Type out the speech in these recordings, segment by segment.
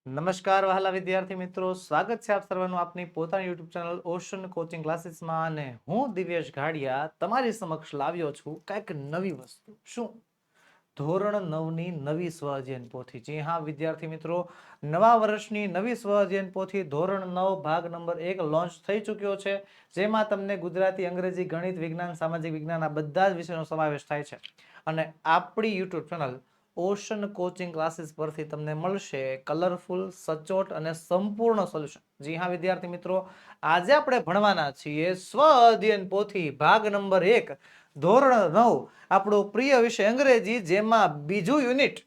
નમસ્કાર વહાલા વિદ્યાર્થી મિત્રો, સ્વાગત છે આપ સર્વનું આપની પોતાની યુટ્યુબ ચેનલ ઓશન કોચિંગ ક્લાસીસમાં. અને હું દિવ્યેશ ઘાડિયા તમારી સમક્ષ લાવ્યો છું કંઈક નવી વસ્તુ. શું? ધોરણ 9 ની નવી સ્વ અધ્યયન પોથી. જી હા વિદ્યાર્થી મિત્રો, નવા વર્ષની નવી સ્વ અધ્યયન પોથી ધોરણ 9 ભાગ નંબર 1 લોન્ચ થઈ ચૂક્યો છે, જેમાં તમને ગુજરાતી, અંગ્રેજી, ગણિત, વિજ્ઞાન, સામાજિક વિજ્ઞાન આ બધા જ વિષયનો સમાવેશ થાય છે. અને આપણી YouTube channel ocean coaching classes પરથી તમને મળશે કલરફુલ, સચોટ અને સંપૂર્ણ સોલ્યુશન. જી હા વિદ્યાર્થી મિત્રો, આજે આપણે ભણવાના છીએ સ્વ અધ્યયન પોથી ભાગ નંબર 1 ધોરણ 9, આપણો પ્રિય વિષય અંગ્રેજી, જેમાં બીજું યુનિટ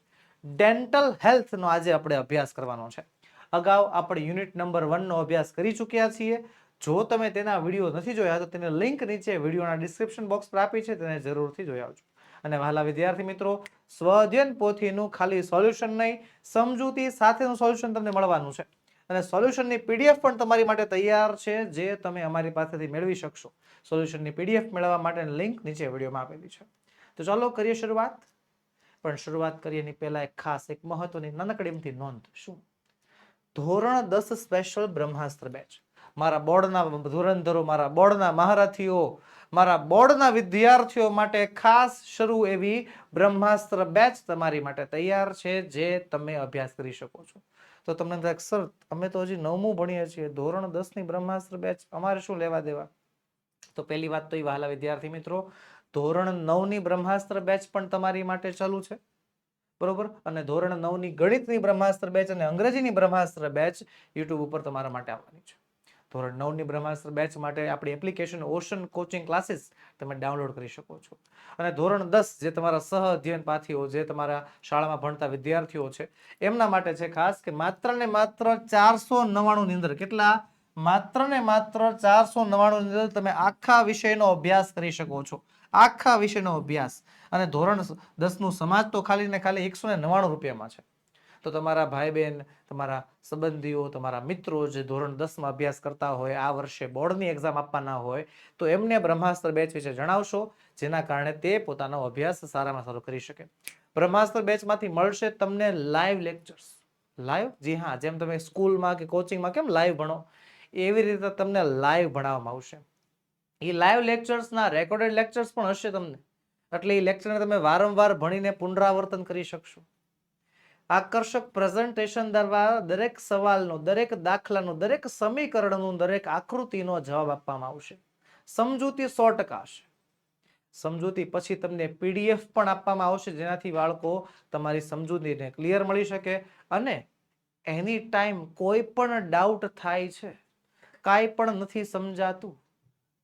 ડેન્ટલ હેલ્થનો આજે આપણે અભ્યાસ કરવાનો છે. અગાઉ આપણે યુનિટ નંબર 1 નો અભ્યાસ કરી ચૂક્યા છીએ. જો તમે તેના વિડીયો નથી જોયા તો તેની લિંક નીચે વિડીયોના ડિસ્ક્રિપ્શન બોક્સ પર આપી છે, તેને જરૂરથી જોઈ આવજો. અને વહાલા વિદ્યાર્થી મિત્રો, સ્વઅધ્યયન પોથીનું ખાલી સોલ્યુશન નહીં, સમજૂતી સાથેનું સોલ્યુશન તમને મળવાનું છે. અને સોલ્યુશનની પીડીએફ પણ તમારી માટે તૈયાર છે, જે તમે અમારી પાસેથી મેળવી શકશો. સોલ્યુશનની પીડીએફ મેળવવા માટેની લિંક નીચે વિડીયોમાં આપેલી છે. તો ચાલો કરીએ શરૂઆત. પણ શરૂઆત કરીએ એની પહેલા એક મહત્વની નાનકડી એમથી નોંધ. શું? ધોરણ 10 સ્પેશિયલ બ્રહ્માસ્ત્ર બેચ. મારા બોર્ડના ધુરંધરો, મારા બોર્ડના મહારથીઓ, મારા બોર્ડના વિદ્યાર્થીઓ માટે ખાસ શરૂ એવી બ્રહ્માસ્ત્ર બેચ તમારી માટે તૈયાર છે, જે તમે અભ્યાસ કરી શકો છો. તો તમને થાય સર, અમે તો હજી 9મું ભણીએ છીએ, ધોરણ 10 ની બ્રહ્માસ્ત્ર બેચ અમારે શું લેવા દેવા? તો પહેલી વાત તો એ વહાલા વિદ્યાર્થી મિત્રો, ધોરણ 9 ની બ્રહ્માસ્ત્ર બેચ પણ તમારી માટે ચાલુ છે, બરોબર. અને ધોરણ 9 ની ગણિતની બ્રહ્માસ્ત્ર બેચ અને અંગ્રેજીની બ્રહ્માસ્ત્ર બેચ યુટ્યુબ ઉપર તમારા માટે આવવાની છે. ધોરણ 9 ની બ્રહ્માસ્ત્ર બેચ માટે આપણી એપ્લિકેશન ઓશન કોચિંગ ક્લાસીસ તમે ડાઉનલોડ કરી શકો છો. અને ધોરણ 10 જે તમારા સહ અધ્યયન પાથીઓ, જે તમારા શાળામાં ભણતા વિદ્યાર્થીઓ છે, એમના માટે છે ખાસ કે માત્ર ને માત્ર 499 ની અંદર, કેટલા? માત્ર ને માત્ર 499 ની અંદર તમે આખા વિષયનો અભ્યાસ કરી શકો છો. આખા વિષયનો અભ્યાસ. અને ધોરણ 10 નું સમાજ તો ખાલી ને ખાલી 199 રૂપિયામાં છે. તો તમારા ભાઈ બહેન, તમારા સંબંધીઓ, તમારા મિત્રો જે ધોરણ 10 માં અભ્યાસ કરતા હોય, આ વર્ષે બોર્ડની એક્ઝામ આપવાના હોય, તો એમને બ્રહ્માસ્ત્ર બેચ વિશે જણાવશો, જેના કારણે તે પોતાનો અભ્યાસ સારામાં સારો કરી શકે. બ્રહ્માસ્ત્ર બેચમાંથી મળશે તમને લાઈવ લેક્ચર્સ. લાઈવ? જી હા, જેમ તમે સ્કૂલમાં કે કોચિંગમાં કેમ લાઈવ ભણો, એવી રીતે તમને લાઈવ ભણાવવામાં આવશે. એ લાઈવ લેક્ચર્સના રેકોર્ડેડ લેક્ચર્સ પણ હશે તમને, એટલે એ લેક્ચરને તમે વારંવાર ભણીને પુનરાવર્તન કરી શકશો. આકર્ષક પ્રેઝન્ટેશન દ્વારા દરેક સવાલનો, દરેક દાખલાનો, દરેક સમીકરણનો, દરેક આકૃતિનો જવાબ આપવામાં આવશે. સમજૂતી 100% હશે. સમજૂતી પછી તમને પીડીએફ પણ આપવામાં આવશે, જેનાથી બાળકો તમારી સમજૂતીને ક્લિયર મળી શકે. અને એની ટાઈમ કોઈ પણ ડાઉટ થાય છે, કાંઈ પણ નથી સમજાતું,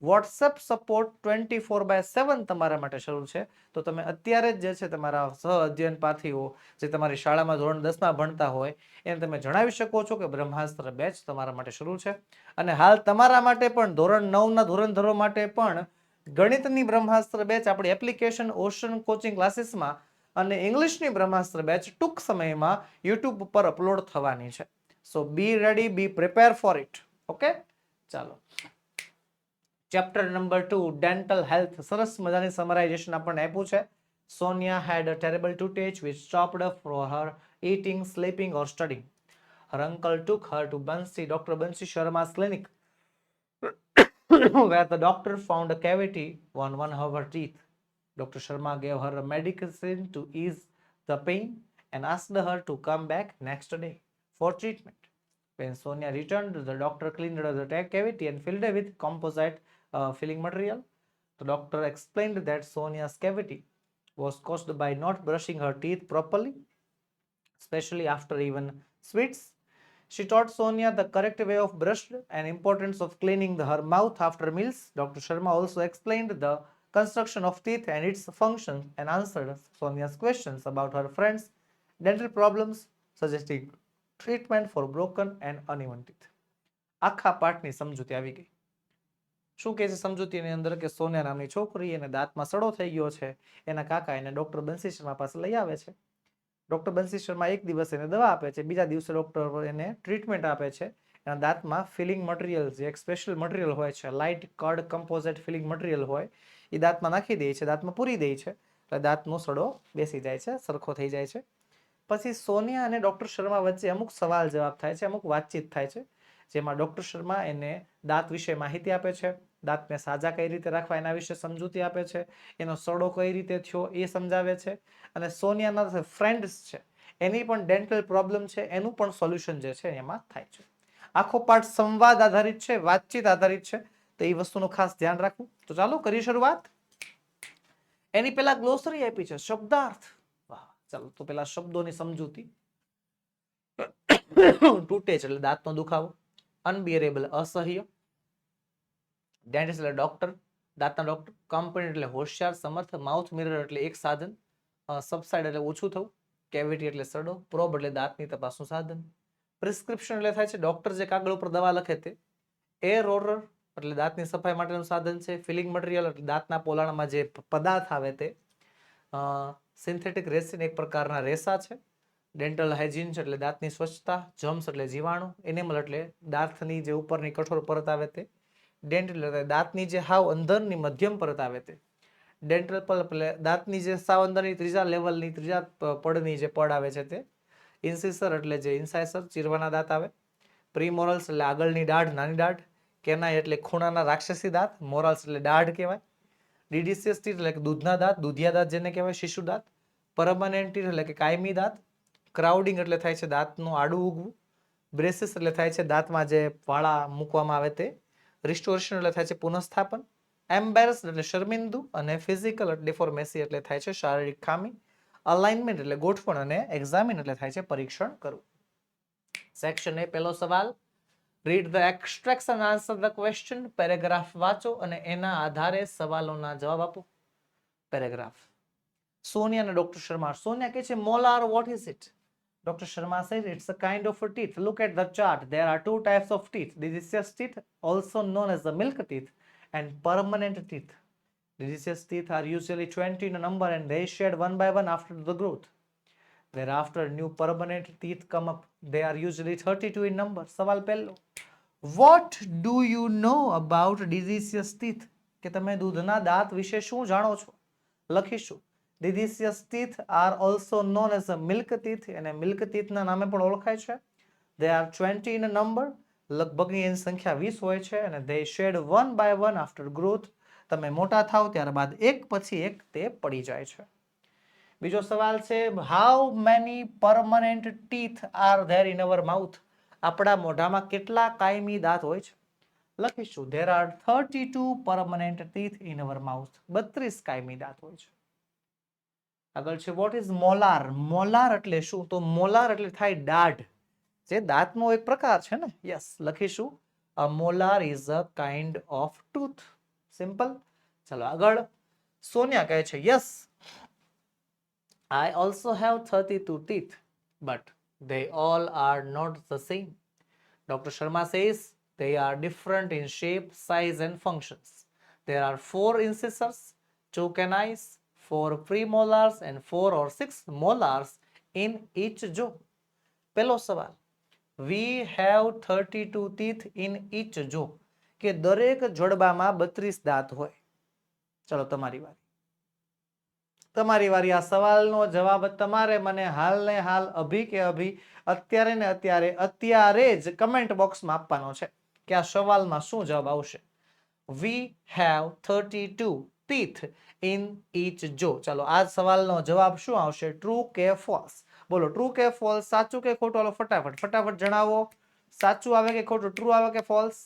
વોટ્સએપ સપોર્ટ 24/7 તમારા માટે શરૂ છે. તો તમે અત્યારે જ જે છે તમારા સહ અધ્યયન પાથીઓ, જે તમારી શાળામાં ધોરણ 10 માં ભણતા હોય, એને તમે જણાવી શકો છો કે બ્રહ્માસ્ત્ર બેચ તમારા માટે શરૂ છે. અને હાલ તમારા માટે પણ ધોરણ 9 ના ધોરણધરો માટે પણ ગણિતની બ્રહ્માસ્ત્ર બેચ આપણી એપ્લિકેશન ઓશન કોચિંગ ક્લાસીસમાં, અને ઇંગ્લિશની બ્રહ્માસ્ત્ર બેચ ટૂંક સમયમાં યુટ્યુબ ઉપર અપલોડ થવાની છે. So be ready, be prepare for it. Okay, ચાલો. Chapter number 2 dental health. સરસ મજાની સમરાઇઝેશન આપણને આપ્યું છે. Sonia had a terrible toothache which stopped for her eating, sleeping or studying. Her uncle took her to Dr. Bansi Sharma's clinic, where the doctor found a cavity on one of her teeth. Dr. Sharma gave her a medicine to ease the pain and asked her to come back next day for treatment. When Sonia returned, the doctor cleaned the cavity and filled it with composite filling material. The doctor explained that Sonia's cavity was caused by not brushing her teeth properly, especially after even sweets. She taught Sonia the correct way of brush and importance of cleaning her mouth after meals. Dr. Sharma also explained the construction of teeth and its function and answered Sonia's questions about her friends' dental problems, suggesting treatment for broken and uneven teeth. આખા પાઠની સમજૂતી આવી ગઈ. શું કહે છે સમજૂતીની અંદર? કે સોનિયા નામની છોકરી, એને દાંતમાં સડો થઈ ગયો છે, એના કાકા એને ડોક્ટર બંસી શર્મા પાસે લઈ આવે છે. ડોક્ટર બંસી શર્મા એક દિવસ એને દવા આપે છે, બીજા દિવસે ડોક્ટર એને ટ્રીટમેન્ટ આપે છે. એના દાંતમાં ફિલિંગ મટીરિયલ, જે એક સ્પેશિયલ મટીરિયલ હોય છે, લાઇટ કડ કમ્પોઝિટ ફિલિંગ મટીરિયલ હોય, એ દાંતમાં નાખી દે છે, દાંતમાં પૂરી દે છે, એટલે દાંતનો સડો બેસી જાય છે, સરખો થઈ જાય છે. પછી સોનિયા અને ડોક્ટર શર્મા વચ્ચે અમુક સવાલ જવાબ થાય છે, અમુક વાતચીત થાય છે, જેમાં ડોક્ટર શર્મા એને દાંત વિશે માહિતી આપે છે, દાંતને સાજા કઈ રીતે રાખવા એના વિશે સમજૂતી આપે છે, એનો સડો કઈ રીતે થયો એ સમજાવે છે, અને સોનિયાના ફ્રેન્ડ્સ છે એની પણ ડેન્ટલ પ્રોબ્લેમ છે એનું પણ સોલ્યુશન જે છે એમાં થાય છે. આખો પાઠ સંવાદ આધારિત છે, વાતચીત આધારિત છે, તો એ વસ્તુનું ખાસ ધ્યાન રાખવું. તો ચાલો કરીએ શરૂઆત. એની પેલા ગ્લોસરી આપી છે, શબ્દાર્થ. વાહ, ચાલો તો પેલા શબ્દોની સમજૂતી. તૂટે છે એટલે દાંતનો દુખાવો, અનબિયરેબલ અસહ્ય, ડેન્ટિસ્ટ એટલે ડોક્ટર, દાંતના ડોક્ટર, કમ્પની એટલે હોશિયાર સમર્થ, માઉથ મિરર એટલે એક સાધન, સબસાઇડ એટલે ઓછું થવું, કેવિટી એટલે સડો, પ્રોબ એટલે દાંતની તપાસનું સાધન, પ્રિસ્ક્રિપ્શન એટલે થાય છે ડોક્ટર જે કાગળ ઉપર દવા લખે તે, એર રોલર એટલે દાંતની સફાઈ માટેનું સાધન છે, ફિલિંગ મટીરિયલ એટલે દાંતના પોલાણમાં જે પદાર્થ આવે તે, સિન્થેટિક રેસિન એક પ્રકારના રેસા છે, ડેન્ટલ હાઇજીન છે એટલે દાંતની સ્વચ્છતા, જમ્સ એટલે જીવાણુ, એનિમલ એટલે દાંતની જે ઉપરની કઠોર પરત આવે તે, ડેન્ટલ એટલે દાંતની જે હાવ અંદરની મધ્યમ પરત આવે તે, ડેન્ટલ પલ્પ એટલે દાંતની જે સાવ અંદરની ત્રીજા લેવલની ત્રીજા પડની જે પડ આવે છે તે, ઇન્સિસર એટલે જે ઇન્સાઇસર ચીરવાના દાંત આવે, પ્રીમોરલ્સ એટલે આગળની દાઢ નાની દાઢ, કેનાઈ એટલે ખૂણાના રાક્ષસી દાંત, મોરલ્સ એટલે દાઢ કહેવાય, ડીડીસીએસ ટીથ એટલે દૂધના દાંત, દૂધિયા દાંત જેને કહેવાય, શિશુ દાંત, પરમાનન્ટ ટીથ એટલે કે કાયમી દાંત, ક્રાઉડિંગ એટલે થાય છે દાંતનું આડું ઉગવું, બ્રેસિસ એટલે થાય છે દાંતમાં જે વાળા મૂકવામાં આવે તે, રિસ્ટોરેશન એટલે થાય છે પુનઃસ્થાપન, એમ્બેરસ એટલે શર્મિંદુ, અને ફિઝિકલ ડિફોર્મેસી એટલે થાય છે શારીરિક ખામી, અલાઇનમેન્ટ એટલે ગોઠવણ, અને એક્ઝામિન એટલે થાય છે પરીક્ષણ કરવું. સેક્શન એ પહેલો સવાલ, read the extracts and answer the question, paragraph વાંચો અને એના આધારે સવાલોના જવાબ આપો. પેરેગ્રાફ. સોનિયા અને ડોક્ટર શર્મા. સોનિયા કહે છે molar, what is it? Dr. Sharma says it's a kind of a teeth. Look at the chart. There are two types of teeth. Deciduous teeth, also known as the milk teeth, and permanent teeth. Deciduous teeth are usually 20 in a number and they shed one by one after the growth. Thereafter, new permanent teeth come up. They are usually 32 in number. સવાલ પહેલો. What do you know about deciduous teeth? કે તમે દૂધના દાંત વિશે શું જાણો છો? લખીશું. Deciduous teeth are also known as the milk teeth, અને milk teeth ના નામે પણ ઓળખાય છે. They are 20 in a number. લગભગની એની સંખ્યા 20 હોય છે, અને they shed one by one after growth. તમે મોટા થાવ ત્યારબાદ એક પછી એક તે પડી જાય છે. બીજો સવાલ છે, how many permanent teeth are there in our mouth? આપણા મોઢામાં કેટલા કાયમી દાંત હોય છે? લખીશું. There are 32 permanent teeth in our mouth. 32 કાયમી દાંત હોય છે. આગળ છે, what is molar? મોલાર એટલે શું? તો મોલાર એટલે થાય દાઢ, જે દાંતનો એક પ્રકાર છે ને. યસ, લખીશું. A molar is a kind of tooth. Simple. ચલો આગળ. સોનિયા કહે છે, yes, I also have 32 teeth, but they all are not the same. Dr. Sharma says they are different in shape, size and functions. There are 4 incisors, 2 canines, 4 premolars and 4 or 6 molars in each jaw. પહેલો સવાલ, we have 32 teeth in each jaw. કે દરેક જડબામાં 32 દાંત હોય. ચલો તમારી વારી. તમારી વારી. આ સવાલનો જવાબ તમારે મને હાલ ને હાલ, અભી કે અભી, અત્યારે ને અત્યારે જ કમેન્ટ બોક્સમાં આપવાનો છે કે આ સવાલમાં શું જવાબ આવશે. We have 32 teeth in each jaw. ચાલો આ સવાલનો જવાબ શું આવશે? ટ્રુ કે ફોલ્સ? બોલો, ટ્રુ કે ફોલ્સ, સાચું કે ખોટું? હાલો ફટાફટ જણાવો. સાચું આવે કે ખોટું? ટ્રુ આવે કે ફોલ્સ?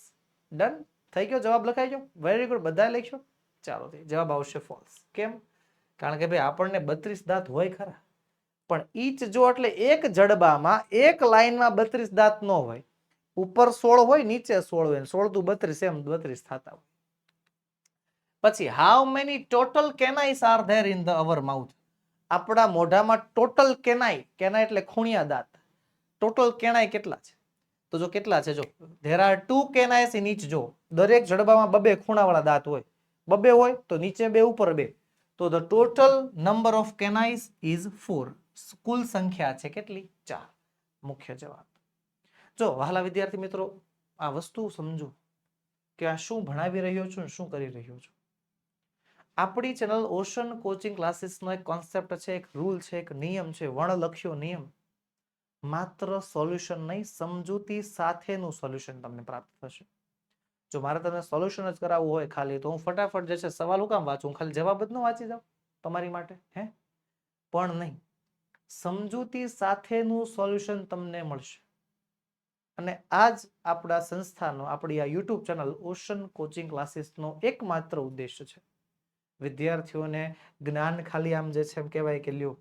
ડન થઈ ગયો, જવાબ લખાઈ ગયો. વેરી ગુડ, બધાએ લખ્યો. ચાલો, જવાબ આવશે ફોલ્સ. કેમ? કારણ કે ભાઈ આપણને 32 દાંત હોય ખરા, પણ ઈચ જો એટલે એક જડબામાં એક લાઈનમાં 32 દાંત ન હોય. ઉપર 16 હોય, નીચે 16 હોય, 16 દુ 32, એમ 32 થતા હોય. પછી how many total canines are there in the our mouth? આપણા મોઢામાં ટોટલ કેનાઈ, કેનાઈ એટલે ખૂણિયા દાંત, ટોટલ કેનાઈ કેટલા છે? તો જો કેટલા છે, જો there are 2 canines in each jaw. દરેક જડબામાં બબે ખૂણાવાળા દાંત હોય. બબે હોય તો નીચે 2, ઉપર 2. તો the total number of canines is 4. કુલ સંખ્યા છે કેટલી? 4. મુખ્ય જવાબ. જો વહાલા વિદ્યાર્થી મિત્રો, આ વસ્તુ સમજો કે આ શું ભણાવી રહ્યો છું, શું કરી રહ્યો છું. આપણી ચેનલ ઓશન કોચિંગ ક્લાસીસનો એક કોન્સેપ્ટ છે, એક રૂલ છે, એક નિયમ છે, વણલખ્યો નિયમ. માત્ર સોલ્યુશન નહીં, સમજૂતી સાથેનું સોલ્યુશન તમને પ્રાપ્ત થશે. જો મારે તમને સોલ્યુશન જ કરાવવું હોય ખાલી, તો હું ફટાફટ જે છે સવાલ હું કામ વાંચું, ખાલી જવાબ જ ન વાંચી જાઉં તમારી માટે, હે? પણ નહીં, સમજૂતી સાથેનું સોલ્યુશન તમને મળશે. અને આ જ આપણા સંસ્થાનો, આપણી આ યુટ્યુબ ચેનલ ઓશન કોચિંગ ક્લાસીસનો એકમાત્ર ઉદ્દેશ્ય છે. વિદ્યાર્થીઓને જ્ઞાન ખાલી આમ જે છે એમ કહેવાય કે લ્યો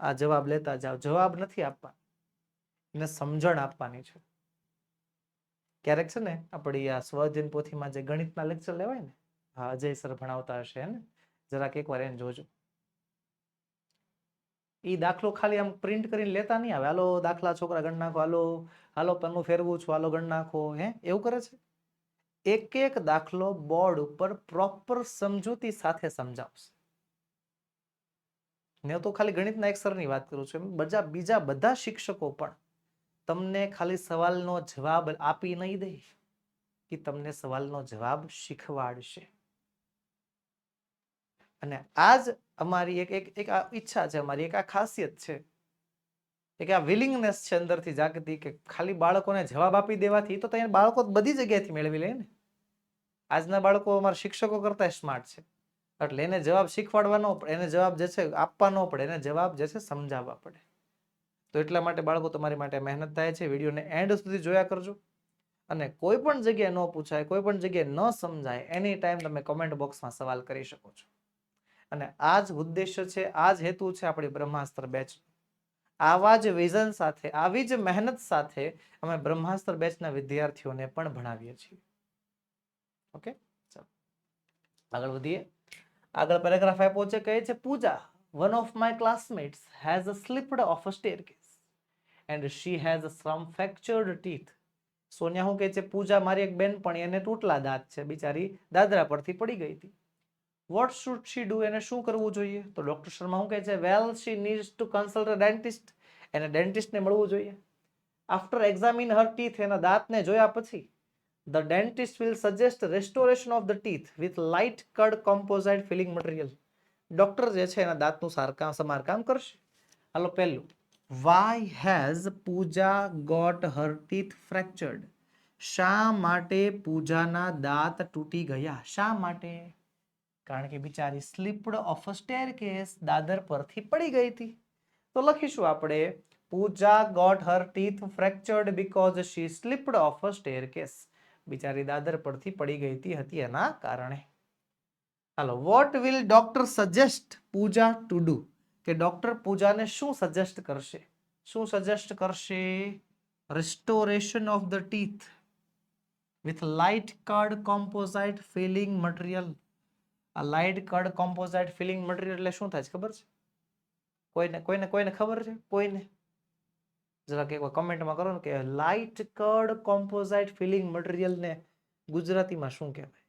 આ જવાબ લેતા જાઓ, જવાબ નથી આપવા, એને સમજણ આપવાની છે. ક્યારેક છે ને આપણી આ સ્વઅધ્યયન પોથીમાં જે ગણિતના લેક્ચર લેવાય ને, હા અજય સર ભણાવતા હશે ને, જરાક એકવાર એને જોજો. એ દાખલો ખાલી આમ પ્રિન્ટ કરીને લેતા નહીં આવે, હાલો દાખલા છોકરા ગણ નાખો, હાલો હાલો પન્નું ફેરવું છું, હાલો ગણ નાખો, હે એવું કરે છે. એક એક દાખલો બોર્ડ ઉપર પ્રોપર સમજૂતી સાથે સમજાવશે. મેં તો ખાલી ગણિતના એક સરની વાત કરું છું, બીજા બધા શિક્ષકો પણ તમને ખાલી સવાલનો જવાબ આપી નહીં દે, કે તમને સવાલનો જવાબ શીખવાડશે. અને આ જ અમારી એક આ ઈચ્છા છે, અમારી એક આ ખાસિયત છે, એક આ વિલિંગનેસ છે અંદરથી જાગતી, કે ખાલી બાળકોને જવાબ આપી દેવાથી તો ત્યાં બાળકો બધી જગ્યાએથી મેળવી લે ને. આજના બાળકો અમારા શિક્ષકો કરતા સ્માર્ટ છે, એટલે એને જવાબ શીખવાડવાનો પડે, એને જવાબ જે છે આપવાનો પડે, એને જવાબ જે છે સમજાવવા પડે. તો એટલા માટે બાળકો તમારી માટે મહેનત થાય છે. વિડીયોને એન્ડ સુધી જોયા કરજો. અને કોઈ પણ જગ્યાએ ન પૂછાય, કોઈ પણ જગ્યાએ ન સમજાય, એની ટાઈમ તમે કોમેન્ટ બોક્સમાં સવાલ કરી શકો છો. અને આ જ ઉદ્દેશ્ય છે, આ જ હેતુ છે આપણી બ્રહ્માસ્ત્ર બેચ. આવા જ વિઝન સાથે, આવી જ મહેનત સાથે અમે બ્રહ્માસ્ત્ર બેચના વિદ્યાર્થીઓને પણ ભણાવીએ છીએ. ઓકે, ચાલો આગળ વધીએ. આગળ પેરેગ્રાફ આપ્યો છે, કહે છે પૂજા, one of my classmates has slipped off a staircase and she has some fractured teeth. Sonia શું કહે છે, પૂજા મારી એક બેનપણી, એને તૂટલા દાંત છે, બિચારી દાદરા પરથી પડી ગઈ હતી. What should she do? એને શું કરવું જોઈએ? તો ડોક્ટર શર્મા શું કહે છે, well she needs to consult a dentist. એને ડેન્ટિસ્ટને મળવું જોઈએ. After examine her teeth, એના દાંતને જોયા પછી, the dentist will suggest restoration of the teeth with light cut composite filling material. Doctor જે છે એના દાંતનું સમારકામ કરશે. હાલો પહેલું, why has Pooja got her teeth fractured? શા માટે પૂજાના દાંત તૂટી ગયા? શા માટે? કારણ કે બિચારી સ્લીપ્ડ ઓફ અ સ્ટેરકેસ, દાદર પરથી પડી ગઈ હતી. તો લખીશું આપણે, Pooja got her teeth fractured because she slipped off a staircase. બિચારી દાદર પરથી પડી ગઈ હતી એના કારણે. હાલો, what will doctor suggest Pooja to do? કે ડોક્ટર પૂજાને શું સજેસ્ટ કરશે? શું સજેસ્ટ કરશે? Restoration of the teeth with light cured composite filling material. આ light cured composite filling material એટલે શું થાય છે ખબર છે? કોઈને ખબર છે? કોઈને જરાક એકવાર કમેન્ટમાં કરો ને કે light cured composite filling material ને ગુજરાતીમાં શું કહેવાય?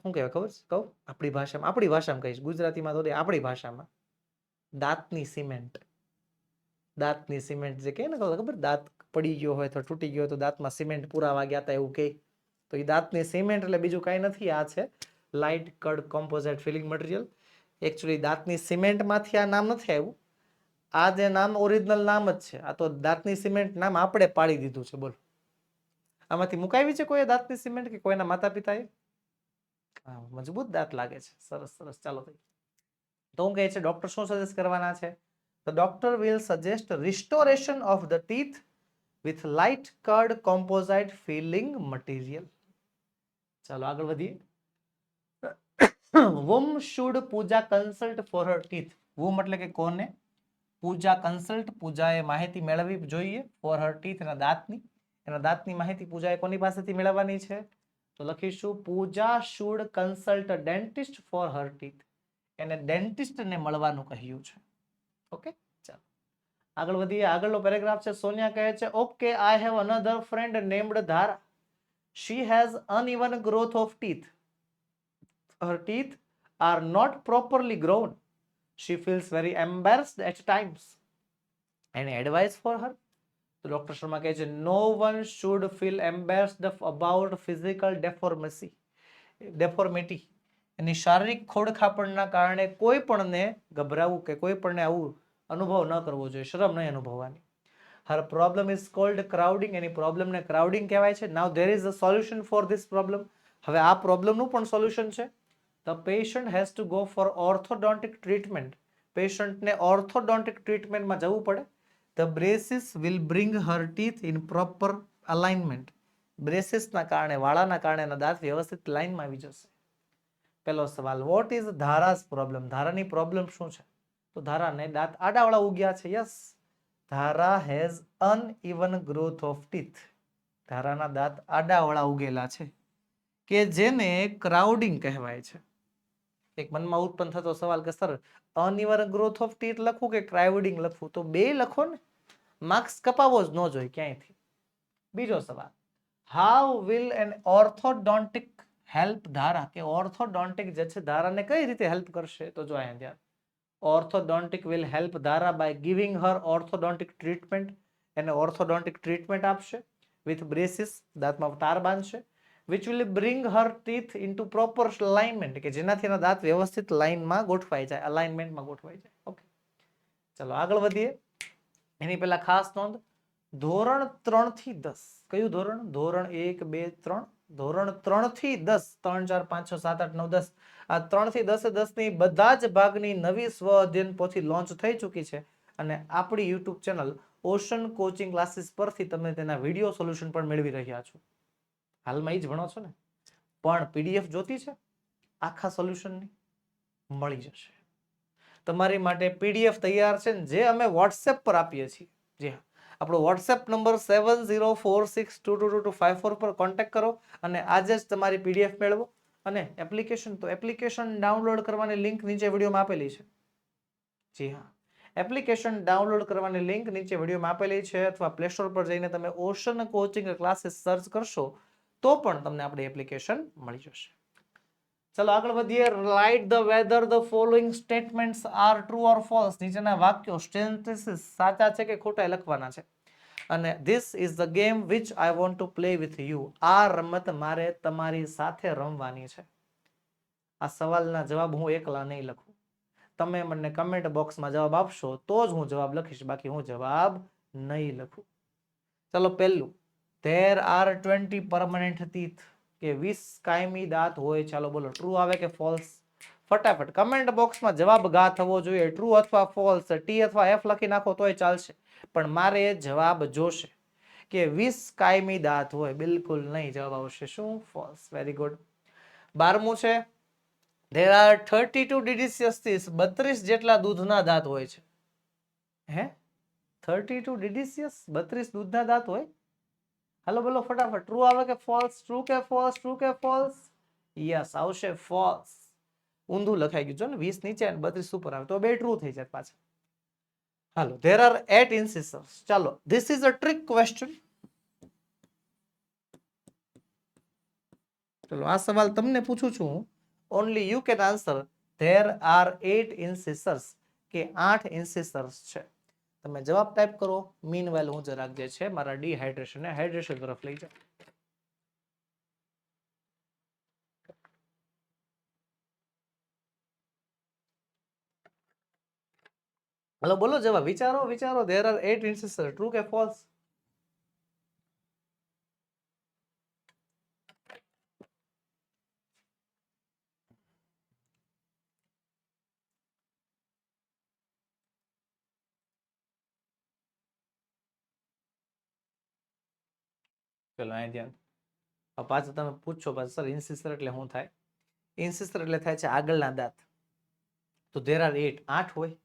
શું કહેવાય ખબર છે? કહું આપણી ભાષામાં કહીશ, ગુજરાતીમાં તો આપણી ભાષામાં દાંતની સિમેન્ટ. દાંતની સિમેન્ટ જે કહે ને, ખબર દાંત પડી ગયો હોય તો તૂટી ગયો હોય તો દાંતમાં સિમેન્ટ પુરાવા ગયા હતા એવું કહે, તો એ દાંતની સિમેન્ટ એટલે બીજું કાંઈ નથી, આ છે light cured composite filling material. Actually દાંતની સિમેન્ટમાંથી આ નામ નથી આવ્યું, આ જે નામ ઓરિજિનલ નામ જ છે, આ તો દાંતની સિમેન્ટ નામ આપણે પાડી દીધું છે. બોલો, આમાંથી મુકાવી છે કોઈ દાંતની સિમેન્ટ કે કોઈના માતા પિતાએ? મજબૂત દાંત લાગે છે, સરસ સરસ. ચાલો ભાઈ, તો હું કહે છે ડોક્ટર શું સજેસ્ટ કરવાના છે? The doctor will suggest restoration of the teeth with light curd composite filling material. ચાલો આગળ વધીએ. Whom should Pooja consult for her teeth? Whom એટલે કે કોને? પૂજા કન્સલ્ટ, પૂજાએ માહિતી મેળવવી જોઈએ ફોર હર ટીથ, એના દાંતની. એના દાંતની માહિતી પૂજાએ કોની પાસેથી મેળવવાની છે? તો લખીશું Pooja should consult a dentist for her teeth. એને ડેન્ટિસ્ટને મળવાનું કહ્યું છે. ઓકે, ચાલો આગળ વધીએ. આગળનો પેરેગ્રાફ છે, સોનિયા કહે છે okay, I have another friend named Dhara. She has uneven growth of teeth. her teeth are not properly grown. She feels very embarrassed at times. Any advice for her? તો ડોક્ટર શર્મા કહે છે no one should feel embarrassed about physical deformity. એની શારીરિક ખોડખાપણના કારણે કોઈ પણને ગભરાવું કે કોઈ પણને આવું અનુભવ ન કરવો જોઈએ, શરમ નહીં અનુભવવાની. Her problem is called crowding. એની પ્રોબ્લેમને ક્રાઉડિંગ કહેવાય છે. Now there is a solution for this problem. હવે આ પ્રોબ્લેમનું પણ સોલ્યુશન છે. The patient has to go for orthodontic treatment. પેશન્ટને ઓર્થોડોન્ટિક ટ્રીટમેન્ટમાં જવું પડે. The braces will bring her teeth in proper alignment. બ્રેસિસના કારણે, વાળાના કારણે એના દાંત વ્યવસ્થિત લાઇનમાં આવી જશે. પહેલો સવાલ, વોટ ઇઝ ધારાસ પ્રોબ્લેમ? ધારાની પ્રોબ્લેમ શું છે? તો ધારાને દાંત આડાવાળા ઉગ્યા છે. યસ, ધારા has uneven growth of teeth. ધારાના દાંત આડાવાળા ઉગેલા છે, કે જેને ક્રાઉડિંગ કહેવાય છે. એક મનમાં ઉત્પન્ન થતો સવાલ કે sir, uneven growth of teeth લખવું કે ક્રાઉડિંગ લખવું? તો બે લખો ને, માર્ક્સ કપાવો જ ન જોઈએ ક્યાંયથી. બીજો સવાલ, how will an orthodontic help Dhara? કે ઓર્થોડોન્ટિક જે છે ધારાને કઈ રીતે હેલ્પ કરશે? તો જો અહીંયા ધ્યાન, orthodontic will help Dhara by giving her orthodontic treatment. એને ઓર્થોડોન્ટિક ટ્રીટમેન્ટ આપશે. વિથ બ્રેસિસ, દાંતમાં તાર બાંધશે. which will bring her teeth into proper alignment. કે જેનાથી એના દાંત વ્યવસ્થિત લાઇનમાં ગોઠવાઈ જાય, અલાઇનમેન્ટમાં ગોઠવાઈ જાય. ઓકે, ચલો આગળ વધીએ. એની પહેલા ખાસ નોંધ, ધોરણ 3 થી 10. કયું ધોરણ? ધોરણ 1, 2, 3. ધોરણ 3 થી 10, 3, 4, 5, 6, 7, 8, 9, 10. આ 3 થી 10 ની બધા જ ભાગની નવી સ્વ અધ્યયન પોથી લોન્ચ થઈ ચૂકી છે, અને આપણી YouTube channel ocean coaching classes પરથી તમે તેના વિડીયો સોલ્યુશન પણ મેળવી રહ્યા છો. હાલમાં એ જ ભણો છો ને, પણ પીડીએફ જોતી છે આખા સોલ્યુશનની? મળી જશે તમારી માટે. પીડીએફ તૈયાર છે, જે અમે વોટ્સએપ પર આપીએ છીએ. જી હા, આપણો વોટ્સએપ નંબર 7046222254 પર કોન્ટેક્ટ કરો અને આજે જ તમારી પીડીએફ મેળવો. અને એપ્લિકેશન, તો એપ્લિકેશન ડાઉનલોડ કરવાની લિંક નીચે વિડીયોમાં આપેલી છે. જી હા, એપ્લિકેશન ડાઉનલોડ કરવાની લિંક નીચે વિડીયોમાં આપેલી છે, અથવા પ્લે સ્ટોર પર જઈને તમે ઓશન કોચિંગ ક્લાસીસ સર્ચ કરશો તો પણ તમને આપણી એપ્લિકેશન મળી જશે. ચલો આગળ વધીએ. Write the whether the following statements are true or false. નીચેના વાક્યો સેન્ટેન્સીસ સાચા છે કે ખોટા લખવાના છે. અને this is the game which I want to play with you. આ રમત મારે તમારી સાથે રમવાની છે. આ સવાલના જવાબ હું એકલા નહીં લખું. તમે મને કમેન્ટ બોક્સમાં જવાબ આપશો તો જ હું જવાબ લખીશ, બાકી હું જવાબ નહીં લખું. ચલો પહેલું, there are 20 permanent teeth. કે 20 કાયમી દાંત હોય. ચાલો બોલો, ટ્રુ આવે કે ફોલ્સ? ફટાફટ કમેન્ટ બોક્સમાં જવાબ ગા થવો જોઈએ. ટ્રુ અથવા ફોલ્સ, ટી અથવા એફ લખી નાખો તોય ચાલશે, પણ મારે જવાબ જોશે કે 20 કાયમી દાંત હોય. બિલકુલ નહીં, જવાબ આવશે શું? ફોલ્સ. Very good. 12મું છે, there are 32 delicious teeth. 32 જેટલા દૂધના દાંત હોય છે. હે, 32 delicious, 32 દૂધના દાંત હોય? હાલો બોલો ફટાફટ, ટ્રુ આવે કે ફોલ્સ? ટ્રુ કે ફોલ્સ? ટ્રુ કે ફોલ્સ? યસ, આવશે ફોલ્સ. ઊંધું લખાઈ ગયું છે ને, 20 નીચે અને 32 ઉપર આવે તો બે ટ્રુ થઈ જાય પાછા. હાલો, there are 8 incisors. ચાલો, this is a trick question. ચલો આ સવાલ તમને પૂછું છું, only you can answer. there are 8 incisors, કે 8 incisors છે. તમે જવાબ ટાઈપ કરો. મીનવાઇલ હું જરાક જે છે મારા ડિહાઇડ્રેશન ને હાઇડ્રેશન તરફ લઈ જાઉં. હાલો બોલો જવાબ, વિચારો વિચારો. there are 8 incisors, ટ્રુ કે ફોલ્સ? ચલો અહીં ધ્યાન. પાછું તમે પૂછો પાછું, સર ઇન્સિસર એટલે શું થાય? ઇન્સિસર એટલે થાય છે આગળના દાંત. તો there are 8, 8 હોય.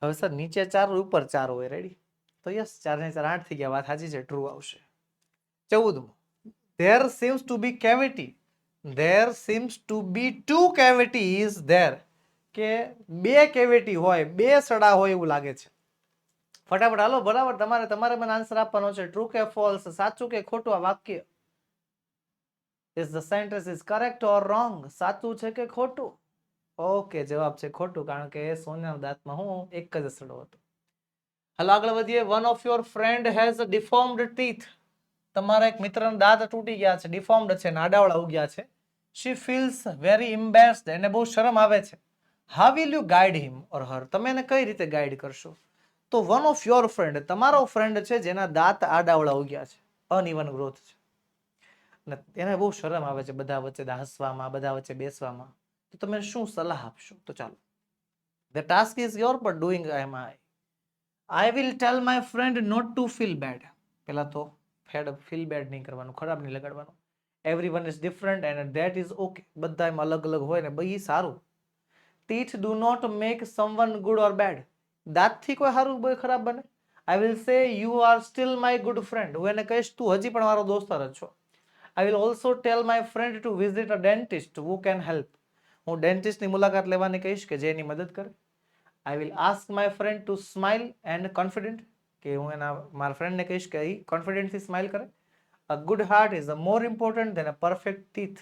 હવે સર નીચે 4 ઉપર 4 હોય. રેડી? તો યસ, 4 ને 4 8 થઈ ગયા. વાત સાચી છે, ટ્રુ આવશે. 14મું, there seems to be cavity. there seems to be 2 cavities there. કે 2 કેવિટી હોય, 2 સડા હોય એવું લાગે છે. ફટાફટ હાલો, બરાબર. તમારે મને આન્સર આપવાનો છે. ટ્રુ કે ફોલ્સ? સાચું કે ખોટું આ વાક્ય? is the sentence is correct or wrong? સાચું છે કે ખોટું? ઓકે, જવાબ છે ખોટું, કારણ કે સોનાના દાંતમાં હું એક જ સડો હતો. હાલો આગળ વધીએ. one of your friend has a deformed teeth. તમારા એક મિત્રના દાંત તૂટી ગયા છે, ડિફોર્મ્ડ છે, આડાવડા ઉગ્યા છે. she feels very embarrassed. એને બહુ શરમ આવે છે. How will you guide him or her? તમે એને કઈ રીતે ગાઈડ કરશો? તો one of your friend, તમારો ફ્રેન્ડ છે જેના દાંત આડાવડા ઉગ્યા છે, અનઇવન ગ્રોથ છે, અને એને બહુ શરમ આવે છે બધા વચ્ચે હસવામાં, બધા વચ્ચે બેસવામાં, તો તમે શું સલાહ આપશો? તો ચાલો, the task is your, but doing am I will tell my friend not to feel bad. પેલા તો ફીલ બેડ નહીં કરવાનું, ખરાબ નહીં લગાડવાનું. Everyone is different and that is okay. બધા એમાં અલગ અલગ હોય ને ભાઈ સારું. Teeth do not make someone good or bad. દાંતથી કોઈ સારું કોઈ ખરાબ બને? I will say you are still my good friend. હું એને કહીશ તું હજી પણ મારો દોસ્તાર જ છો. I will also tell my friend to visit a dentist who can help. હું ડેન્ટિસ્ટની મુલાકાત લેવાની કહીશ કે જે એની મદદ કરે. I will ask my friend to smile and confident. કે હું મારા ફ્રેન્ડને કહીશ કે એ કોન્ફિડન્ટથી સ્માઇલ કરે. A good heart is more important than a perfect teeth.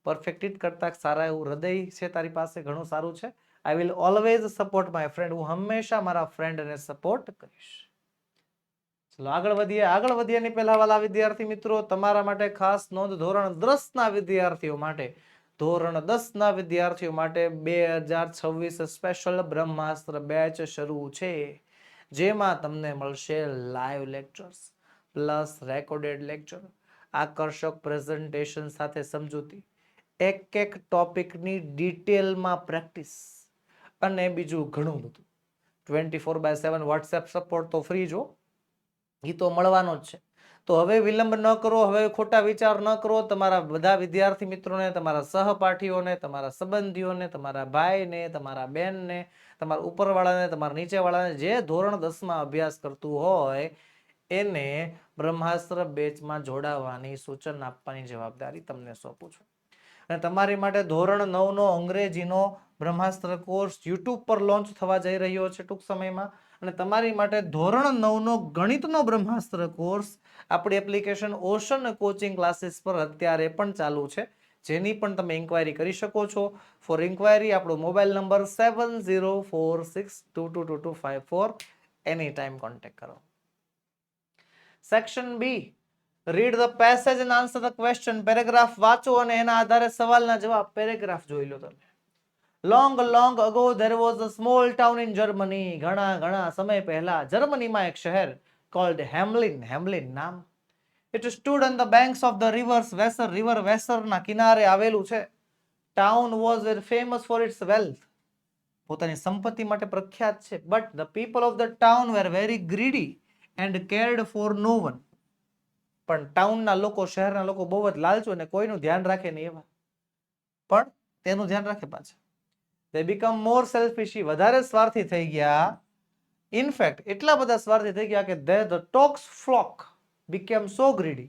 Perfect teeth કરતા સારા એવું હૃદય છે તારી પાસે, ઘણું સારું છે. I will always support my friend. હું હંમેશા મારા ફ્રેન્ડને સપોર્ટ કરીશ. ચલો આગળ વધીએ એની પહેલા વાલા વિદ્યાર્થી મિત્રો, તમારા માટે ખાસ નોંધ, ધોરણ 10 ના વિદ્યાર્થીઓ માટે, ધોરણ 10 ના વિદ્યાર્થીઓ માટે 2026 સ્પેશિયલ બ્રહ્માસ્ત્ર બેચ શરૂ છે, જેમાં તમને મળશે live lectures plus recorded lecture, આકર્ષક પ્રેઝન્ટેશન સાથે સમજૂતી, એક ટોપિકની ડિટેલમાં પ્રેક્ટિસ અને બીજું ઘણું બધું. 24/7 વોટ્સએપ સપોર્ટ તો ફ્રી જો, એ તો મળવાનો જ છે. તો હવે વિલંબ ન કરો, હવે ખોટા વિચાર ન કરો. તમારા બધા વિદ્યાર્થી મિત્રોને, તમારા સહપાઠીઓને, તમારા સંબંધીઓને, તમારા ભાઈને, તમારા બહેનને, તમારા ઉપરવાળાને, તમારા નીચેવાળાને, જે ધોરણ 10માં અભ્યાસ કરતું હોય એને બ્રહ્માસ્ત્ર બેચમાં જોડાવાની સૂચન આપવાની જવાબદારી તમને સોંપું છું. અને તમારી માટે ધોરણ 9નો અંગ્રેજીનો બ્રહ્માસ્ત્ર કોર્સ યુટ્યુબ પર લોન્ચ થવા જઈ રહ્યો છે ટૂંક સમયમાં. અને તમારી માટે ધોરણ 9નો ગણિતનો બ્રહ્માસ્ત્ર કોર્સ આપણી એપ્લિકેશન ઓશન કોચિંગ ક્લાસીસ પર અત્યારે પણ ચાલુ છે, જેની પણ તમે ઇન્ક્વાયરી કરી શકો છો. ફોર ઇન્ક્વાયરી આપણો mobile number 7046222254, any time contact કરો. Section B, read the passage and answer the question. Paragraph વાંચો અને એના આધારે સવાલના જવાબ. પેરેગ્રાફ જોઈ લો તમે. Long ago there was a small town in Germany. ઘણા સમય પહેલા જર્મનીમાં એક શહેર called હેમ્લિન નામ. It stood on the banks of the rivers Weser. River વેસરના કિનારે આવેલું છે. Town was famous for its wealth. પોતાની સંપત્તિ માટે પ્રખ્યાત છે. But the people of the town were very greedy and cared for no one. પણ ટાઉનના લોકો, શહેરના લોકો બહુ જ લાલચુ અને કોઈનું ધ્યાન રાખે નહીં એવા, પણ તેનું ધ્યાન રાખે પાછા. They become more selfish. વધારે સ્વાર્થી થઈ ગયા. ઇનફેક્ટ એટલા બધા સ્વાર્થી થઈ ગયા કે the dogs flock became so greedy.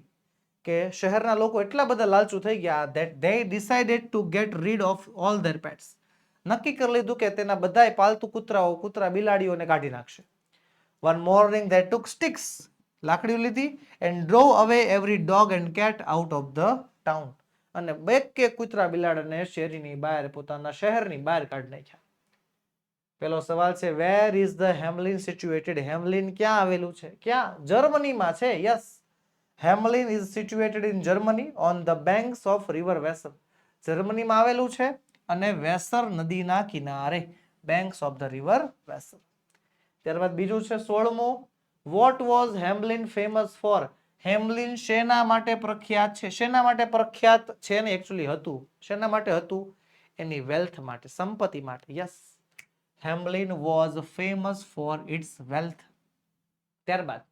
કે શહેરના લોકો એટલા બધા લાલચુ થઈ ગયા that they decided to get rid of all their pets. નક્કી કરી લીધું કે તેના બધાય પાલતુ કૂતરા બિલાડીઓને કાઢી નાખશે. One morning they took sticks, લાકડીઓ લીધી, and drove away every dog and cat out of the town. અને બે કૂતરા બિલાડાને શેરીની બહાર, પોતાના શહેરની બહાર કાઢી નાખ્યા. પેલો સવાલ છે, where is the હેમ્લિન situated? હેમ્લિન ક્યાં આવેલું છે? ક્યાં? જર્મનીમાં છે. Yes, Hamelin is situated in Germany on the banks of river Weser. જર્મનીમાં આવેલું છે અને વેસર નદીના કિનારે, banks of the river Weser. ત્યારબાદ બીજું છે 16મું, what was હેમ્લિન famous for? હેમ્લિન શેના માટે પ્રખ્યાત છે? શેના માટે પ્રખ્યાત છે ને એકચ્યુઅલી હતું? શેના માટે હતું? એની વેલ્થ માટે, સંપત્તિ માટે. Yes, Hamelin was famous for its wealth. ત્યારબાદ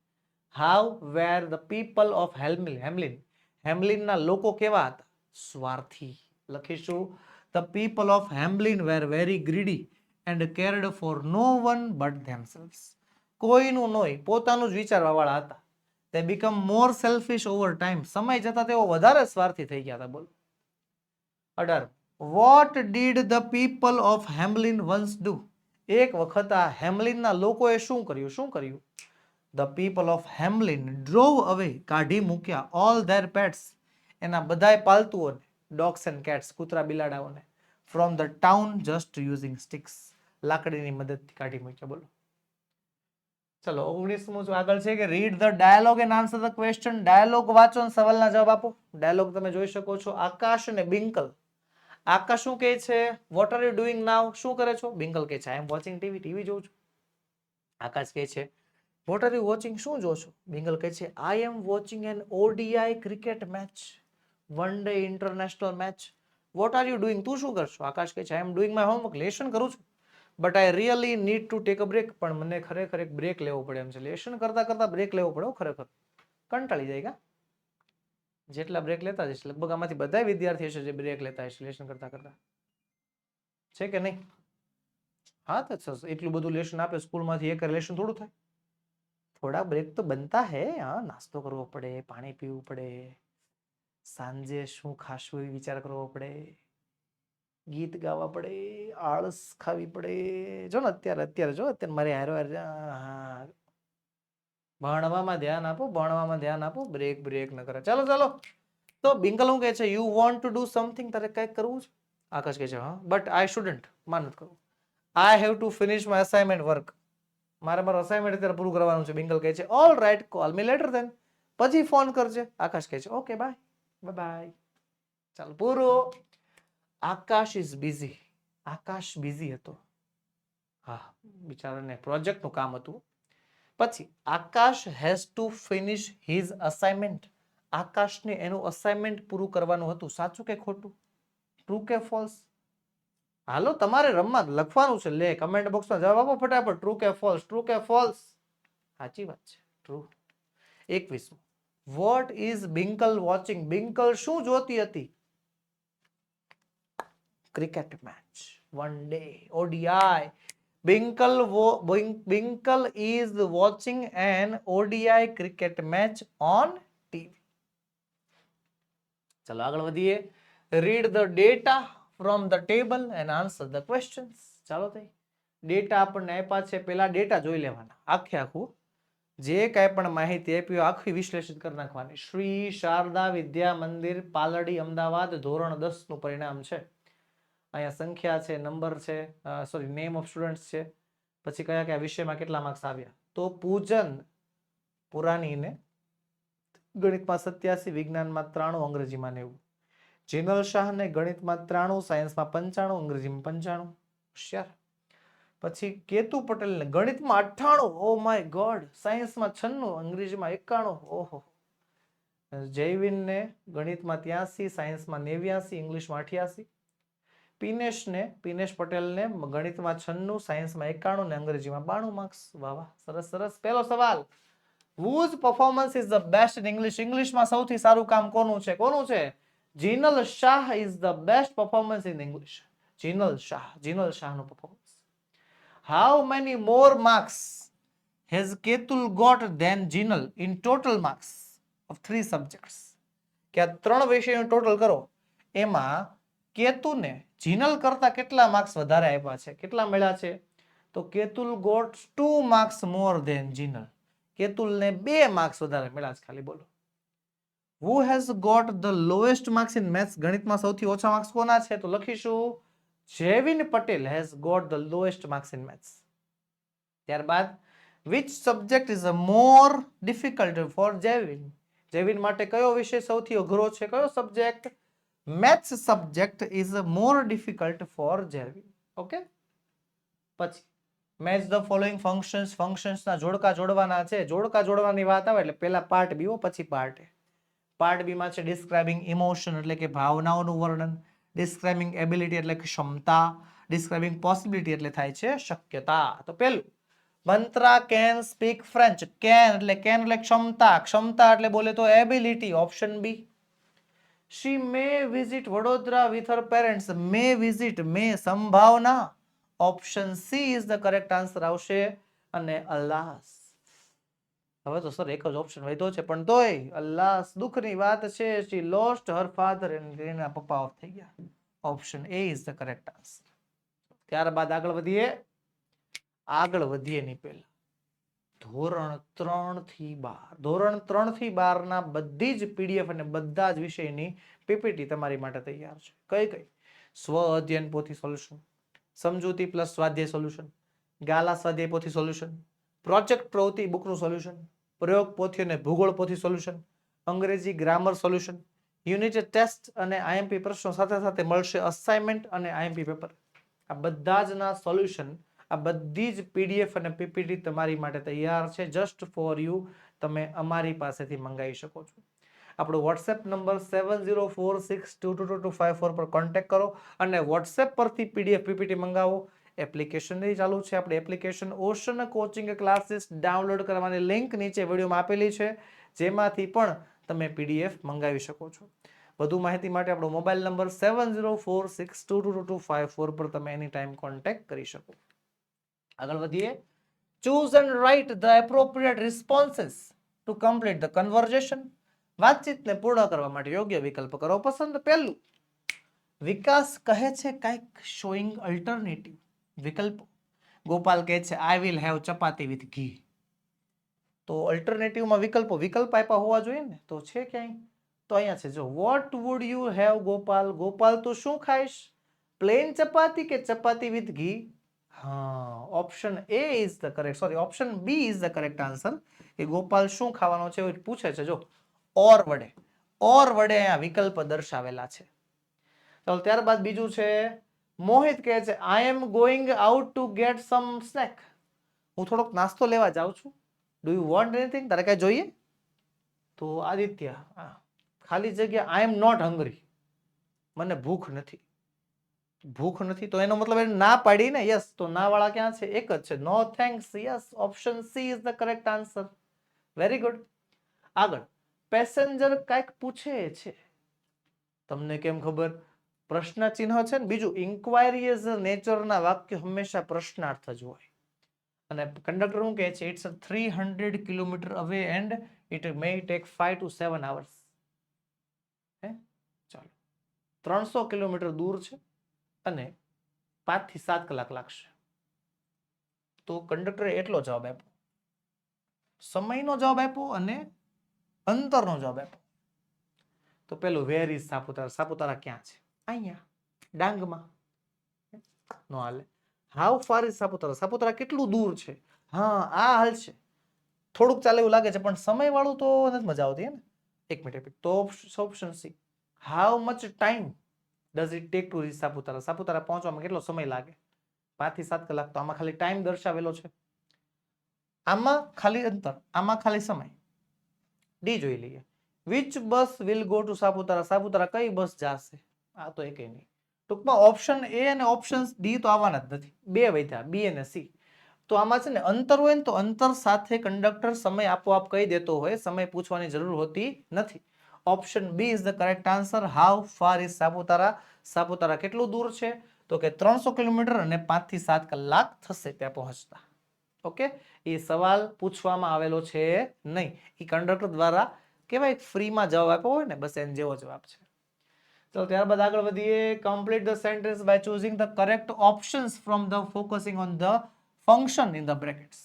how were the people of હેમ્લિન? હેમ્લિનના લોકો કેવા હતા? સ્વાર્થી. લખીશું the people of હેમ્લિન were very greedy and cared for no one but themselves. કોઈનું નહીં, પોતાનું જ વિચારવા વાળા હતા. They become more selfish over time. સમય જતા તેઓ વધારે સ્વાર્થી થઈ ગયા હતા. બોલો. 18. What did the people of હેમ્લિન once do? એક વખત આ હેમ્લિનના લોકોએ શું કર્યું? The people of હેમ્લિન drove away, કાઢી મૂક્યા, all their pets, એના બધાય પાલતુઓને, dogs and cats, કૂતરા બિલાડાઓને, from the town just using sticks, લાકડીની મદદથી કાઢી મૂક્યા. બોલો. ચલો 19મું આગળ છે કે read the dialogue and answer the question. Dialogue વાંચો અને સવાલના જવાબ આપો. ડાયલોગ તમે જોઈ શકો છો. આકાશ અને બિંકલ. આકાશ શું કહે છે? વોટ આર યુ ડુઈંગ નાઉ? શું કરે છો? બિંકલ કહે છે I am watching TV. TV જોઉં છું. આકાશ કહે છે વોટ આર યુ વોચિંગ? શું જો છો? બિંકલ કહે છે I am watching an ODI cricket match, one day international match. What are you doing? તું શું કરશો? આકાશ કહે છે I am doing my homework. Lesson કરું છું. But I really need to take a break. પણ મને ખરેખર એક બ્રેક લેવો પડે એમ છે. લેશન કરતા કરતા બ્રેક લેવો પડે ખરેખર. કંટાળી જાય કા? જેટલા બ્રેક લેતા જશે લગભગ આમાંથી બધા વિદ્યાર્થી હશે જે બ્રેક લેતા હશે લેશન કરતા કરતા. છે કે નહીં? હા તો એટલું બધું લેશન આપે સ્કૂલમાંથી એક લેશન થોડું થાય. થોડા બ્રેક તો બનતા હે. હા, નાસ્તો કરવો પડે, પાણી પીવું પડે, સાંજે શું ખાશું એ વિચાર કરવો પડે, ગીત ગાવા પડે, આળસ ખાવી પડે. જો ને અત્યારે મારે હારો ભણવામાં ધ્યાન આપો, ભણવામાં ધ્યાન આપો, બ્રેક ન કરે. ચાલો તો બિંકલ શું કહે છે you want to do something. તારે કંઈક કરવું છે? આકાશ કહે છે હા બટ આઈ શુડન્ટ. માર નથી કરવું. I have to finish my assignment work. મારે મારું અસાઇનમેન્ટ અત્યારે પૂરું કરવાનું છે. બિંકલ કહે છે all right call me later then. પછી ફોન કરજે. આકાશ કહે છે ઓકે બાય બાય. ચાલો પૂરું. Akash is busy. Akash busy હતો. હા, બિચારાને પ્રોજેક્ટનું કામ હતું. પછી Akash has to finish his assignment. આકાશને એનું અસાઇનમેન્ટ પૂરું કરવાનું હતું. સાચું કે ખોટું? ટ્રુ કે ફોલ્સ? હાલો તમારે રમવા લખવાનું છે. લે કમેન્ટ બોક્સમાં જવાબ આપો ફટાફટ. ટ્રુ કે ફોલ્સ? ટ્રુ કે ફોલ્સ? સાચી વાત છે, true. 21. What is Binkle watching? Binkle શું જોતી હતી? Cricket match, one day, ODI. Binkle is watching an ODI cricket match on TV. ચલો આગળ વધીએ. Read the data from the table and answer the questions. ચાલો થઈ. ડેટા આપણને આપ્યા છે. પેલા ડેટા જોઈ લેવાના આખું. જે કાંઈ પણ માહિતી આપી આખી વિશ્લેષિત કરી નાખવાની. શ્રી શારદા વિદ્યા મંદિર, પાલડી, અમદાવાદ, ધોરણ 10 નું પરિણામ છે. અહીંયા સંખ્યા છે, નંબર છે, સોરી નેમ ઓફ સ્ટુડન્ટ્સ છે. પછી કયા કયા વિષયમાં કેટલા માર્ક્સ આવ્યા. તો પૂજન પુરાણીને ગણિતમાં 87, વિજ્ઞાનમાં 93, અંગ્રેજીમાં 90. જીનલ શાહને ગણિતમાં 93, સાયન્સમાં 95, અંગ્રેજીમાં 95. હોશિયાર. પછી કેતુ પટેલને ગણિતમાં 98, ઓ માય ગોડ, સાયન્સમાં 96, અંગ્રેજીમાં 91. ઓહો. જયવીનને ગણિતમાં 83, સાયન્સમાં 89, ઇંગ્લિશમાં 88. પિનેશ પટેલને ગણિતમાં 96, સાયન્સમાં 91 ને અંગ્રેજીમાં 92 માર્ક્સ. વાહ વાહ, સરસ સરસ. પહેલો સવાલ, whose performance is the best in English? ઇંગ્લિશમાં સૌથી સારું કામ કોનું છે? કોનું છે? Jinal Shah is the best performance in English. Jinal શાહનું performance. How many more marks has Ketul got than Jinal in total marks of 3 subjects? કે આ 3 વિષયનું ટોટલ કરો, એમાં કેતુને જીનલ કરતા કેટલા માર્ક્સ વધારે આપ્યા છે? કેટલા મળ્યા છે? તો Ketul got 2 marks more than Jinal. કેતુલને 2 માર્ક્સ વધારે મળ્યા છે ખાલી. બોલો. Who has got the lowest marks in maths? ગણિતમાં સૌથી ઓછા માર્ક્સ કોના છે? તો લખીશું જેવિન Patel has got the lowest marks in maths. ત્યારબાદ which subject is more difficult for જેવિન? જેવિન માટે કયો વિષય સૌથી અઘરો છે? કયો subject? Maths subject is more difficult for Jevin. Okay. પછી મેચ ધ ફોલોઈંગ ફંક્શન્સ. ફંક્શન્સના જોડકા જોડવાના છે. જોડકા જોડવાની વાત આવે એટલે પહેલા પાર્ટ બી પછી પાર્ટ એ. પાર્ટ બી માં છે ડિસ્ક્રાઇબિંગ ઇમોશન એટલે કે ભાવનાઓનું વર્ણન, ડિસ્ક્રાઇબિંગ એબિલિટી એટલે કે ક્ષમતા, ડિસ્ક્રાઇબિંગ પોસિબિલિટી એટલે થાય છે શક્યતા. તો પહેલું, Mantra can speak French. Can એટલે ક્ષમતા, ક્ષમતા એટલે બોલે તો ability. Option B. she may visit Vadodara with her parents. may visit, may સંભાવના. Option C is the correct answer આવશે. અને અલ્લાસ. હવે તો સર એક જ ઓપ્શન વધ્યો છે પણ તોય અલ્લાસ દુઃખની વાત છે. she lost her father and એના પપ્પા ઓફ થઈ ગયા. Option A is the correct answer. ત્યારબાદ આગળ વધીએ ની પહેલા ધોરણ 3 થી 12. ધોરણ 3 થી 12 ના બધી જ પીડીએફ અને બધા જ વિષયની પીપીટી તમારી માટે તૈયાર છે. કઈ? સ્વ અધ્યયન પોથી સોલ્યુશન, સમજૂતી પ્લસ સ્વાધ્યાય સોલ્યુશન, ગાલા સ્વાધ્યાય પોથી સોલ્યુશન, પ્રોજેક્ટ પ્રવૃત્તિ બુકનું સોલ્યુશન, પ્રયોગ પોથી અને ભૂગોળ પોથી સોલ્યુશન, અંગ્રેજી ગ્રામર સોલ્યુશન, યુનિટ ટેસ્ટ અને આઈએમપી પ્રશ્નો સાથે સાથે મળશે અસાઇનમેન્ટ અને આઈએમપી પેપર. આ બધા જ ના સોલ્યુશન, આ બધી જ પીડીએફ અને પીપીટી તમારી માટે તૈયાર છે જસ્ટ ફોર યુ. તમે અમારી પાસેથી મંગાવી શકો છો. આપણો વોટ્સએપ નંબર 7046222254 પર કોન્ટેક્ટ કરો અને વોટ્સએપ પરથી પીડીએફ પીપીટી મંગાવો. એપ્લિકેશન ચાલુ છે. આપણે application ocean coaching classes download કરવાની લિંક નીચે વિડીયોમાં આપેલી છે, જેમાંથી પણ તમે પીડીએફ મંગાવી શકો છો. વધુ માહિતી માટે આપણો મોબાઈલ નંબર 7046222254 પર તમે એની ટાઈમ કોન્ટેક્ટ કરી શકો. આગળ વધીએ. Choose and write the appropriate responses to complete the conversation. વાતચીતને પૂર્ણ કરવા માટે યોગ્ય વિકલ્પ કરો પસંદ. પહેલું, વિકાસ કહે છે કંઈક શોઈંગ અલ્ટરનેટિવ વિકલ્પો. ગોપાલ કહે છે I will have chapati with ઘી. તો અલ્ટરનેટિવમાં વિકલ્પ આપ્યા હોવા જોઈએ ને, તો છે ક્યાંય? તો અહીંયા છે જો, what would you have Gopal. Gopal તું શું ખાઈશ? પ્લેન ચપાતી કે ચપાતી વિથ ઘી? હા, option A is the correct, sorry option B is the correct answer. કે ગોપાલ શું ખાવાનો છે એવું પૂછે છે. જો ઓર વડે અહીંયા વિકલ્પ દર્શાવેલા છે. ચાલો ત્યારબાદ બીજું છે, મોહિત કહે છે I am going out to get some snack. હું થોડોક નાસ્તો લેવા જાઉં છું. Do you want anything? તારે કઈ જોઈએ? તો આદિત્ય ખાલી જગ્યા આઈ એમ નોટ હંગ્રી. મને ભૂખ નથી. તો એનો મતલબ એને ના પાડી ને. યસ, તો ના વાળા ક્યાં છે? એક જ છે, no thanks. Yes, option C is the correct answer. Very good. આગળ, પેસેન્જર કંઈક પૂછે છે. તમને કેમ ખબર? પ્રશ્ન ચિહ્ન છે ને. બીજું, ઇન્ક્વાયરી ઇઝ નેચરના વાક્ય હંમેશા પ્રશ્નાર્થ જ હોય. અને કંડક્ટર શું કહે છે? ઇટ્સ 300 કિલોમીટર અવે and it may take 5 to 7 hours. ચાલો, 300 કિલોમીટર દૂર છે અને 5 થી 7 કલાક લાગશે. તો કંડક્ટરે એટલો જવાબ આપ્યો, સમયનો જવાબ આપ્યો અને અંતરનો જવાબ આપ્યો. તો પેલું, વેર ઇઝ સાપુતારા. સાપુતારા ક્યાં છે? અહીંયા ડાંગમાં. નો હાલે. How far is Saputara. Saputara કેટલું દૂર છે? હા, આ હાલ છે. થોડુંક ચાલે એવું લાગે છે, પણ સમય વાળું તો નથી મજા આવતી ને. એક મિનિટ. તો option C, how much time does it take to reach Saputara. Saputara પહોંચવામાં કેટલો સમય લાગે? 5 થી 7 કલાક. તો આમાં ખાલી ટાઈમ દર્શાવેલો છે, આમાં ખાલી અંતર, આમાં ખાલી સમય. ડી જોઈ લઈએ. Which bus will go to Saputara. Saputara કઈ બસ જશે? આ તો એકે નહીં. ટૂંકમાં ઓપ્શન એ અને ઓપ્શન ડી તો આવવાના જ નથી. બે વૈધા, બી અને સી. તો આમાં છે ને અંતર હોય ને, તો અંતર સાથે કંડક્ટર સમય આપોઆપ કહી દેતો હોય, સમય પૂછવાની જરૂર હોતી નથી. Option B is the correct answer. How far is Saputara. Saputara કેટલું દૂર છે? તો કે 300 કિલોમીટર અને 5 થી 7 કલાક થશે ત્યાં પહોંચતા. ઓકે, એ સવાલ પૂછવામાં આવેલો છે નહીં, એ કંડક્ટર દ્વારા કેવાય ફ્રીમાં જવાબ આપ્યો હોય ને, બસ એનો જેવો જવાબ છે. તો ત્યારબાદ આગળ વધીએ. Complete the sentence by choosing the correct options from the focusing on the function in the brackets.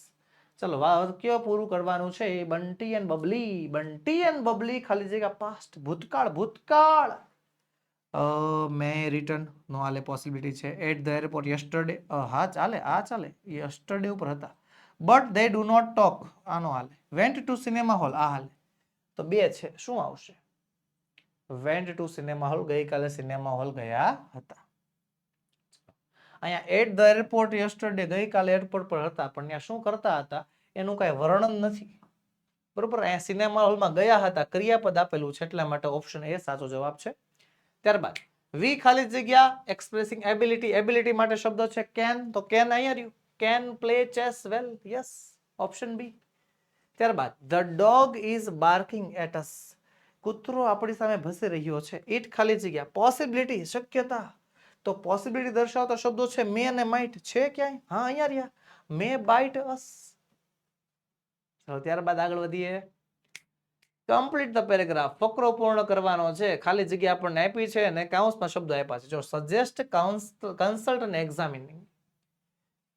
ચલો વાક્ય પૂરું કરવાનું છે. બંટી એન્ડ બબલી. બંટી એન્ડ બબલી ખાલી જગ્યા પાસ્ટ, ભૂતકાળ. મે રિટર્ન નો હાલે, પોસિબિલિટી છે. At the airport yesterday. હા ચાલે, આ ચાલે. યસ્ટરડે ઉપર હતા. But they do not talk. આનો હાલે. Went to cinema hall. આ હાલે. તો બે છે, શું આવશે? Went to cinema hall. ગઈકાલે સિનેમા હોલ ગયા હતા. અહીંયા એટ ધ એરપોર્ટ યસ્ટરડે, ગઈકાલે એરપોર્ટ પર હતા, પણ ત્યાં શું કરતા હતા એનું કઈ વર્ણન નથી. બરોબર, અહીંયા સિનેમા હોલમાં ગયા હતા, ક્રિયાપદ આપેલું છે, એટલા માટે ઓપ્શન એ સાચો જવાબ છે. ત્યારબાદ વી ખાલી જગ્યા એક્સપ્રેસિંગ એબિલિટી. એબિલિટી માટે શબ્દ છે કેન. તો કેન અહીંયા રહ્યું. Ken play chess well. Yes, option B. ત્યારબાદ the dog is barking at us. કૂતરો આપણી સામે ભસી રહ્યો છે. ઇટ ખાલી જગ્યા પોસિબિલિટી, શક્યતા. તો પોસિબિલિટી દર્શાવતા શબ્દો છે મે અને માઇટ. છે ક્યાંય? હા, અહીંયા રહ્યા. મે બાઇટ અસ. ચાલો ત્યારબાદ આગળ વધીએ. Complete the paragraph. ફકરો પૂર્ણ કરવાનો છે. ખાલી જગ્યા આપણને આપી છે અને કાઉન્સમાં શબ્દો આપ્યા છે. જો સજેસ્ટ, કન્સલ્ટ અને એક્ઝામિનિંગ.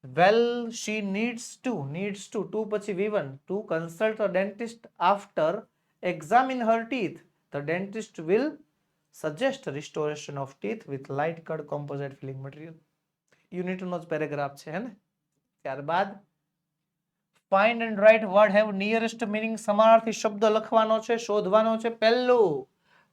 વેલ શી નીડ્સ ટુ પછી V1 to consult a dentist after examine her teeth. The dentist will suggest restoration of teeth with light cut composite filling material. યુનિટનો જ પેરેગ્રાફ છે હે ને. ત્યારબાદ find and write word have nearest meaning. સમાનાર્થી શબ્દ લખવાનો છે, શોધવાનો છે. પહેલું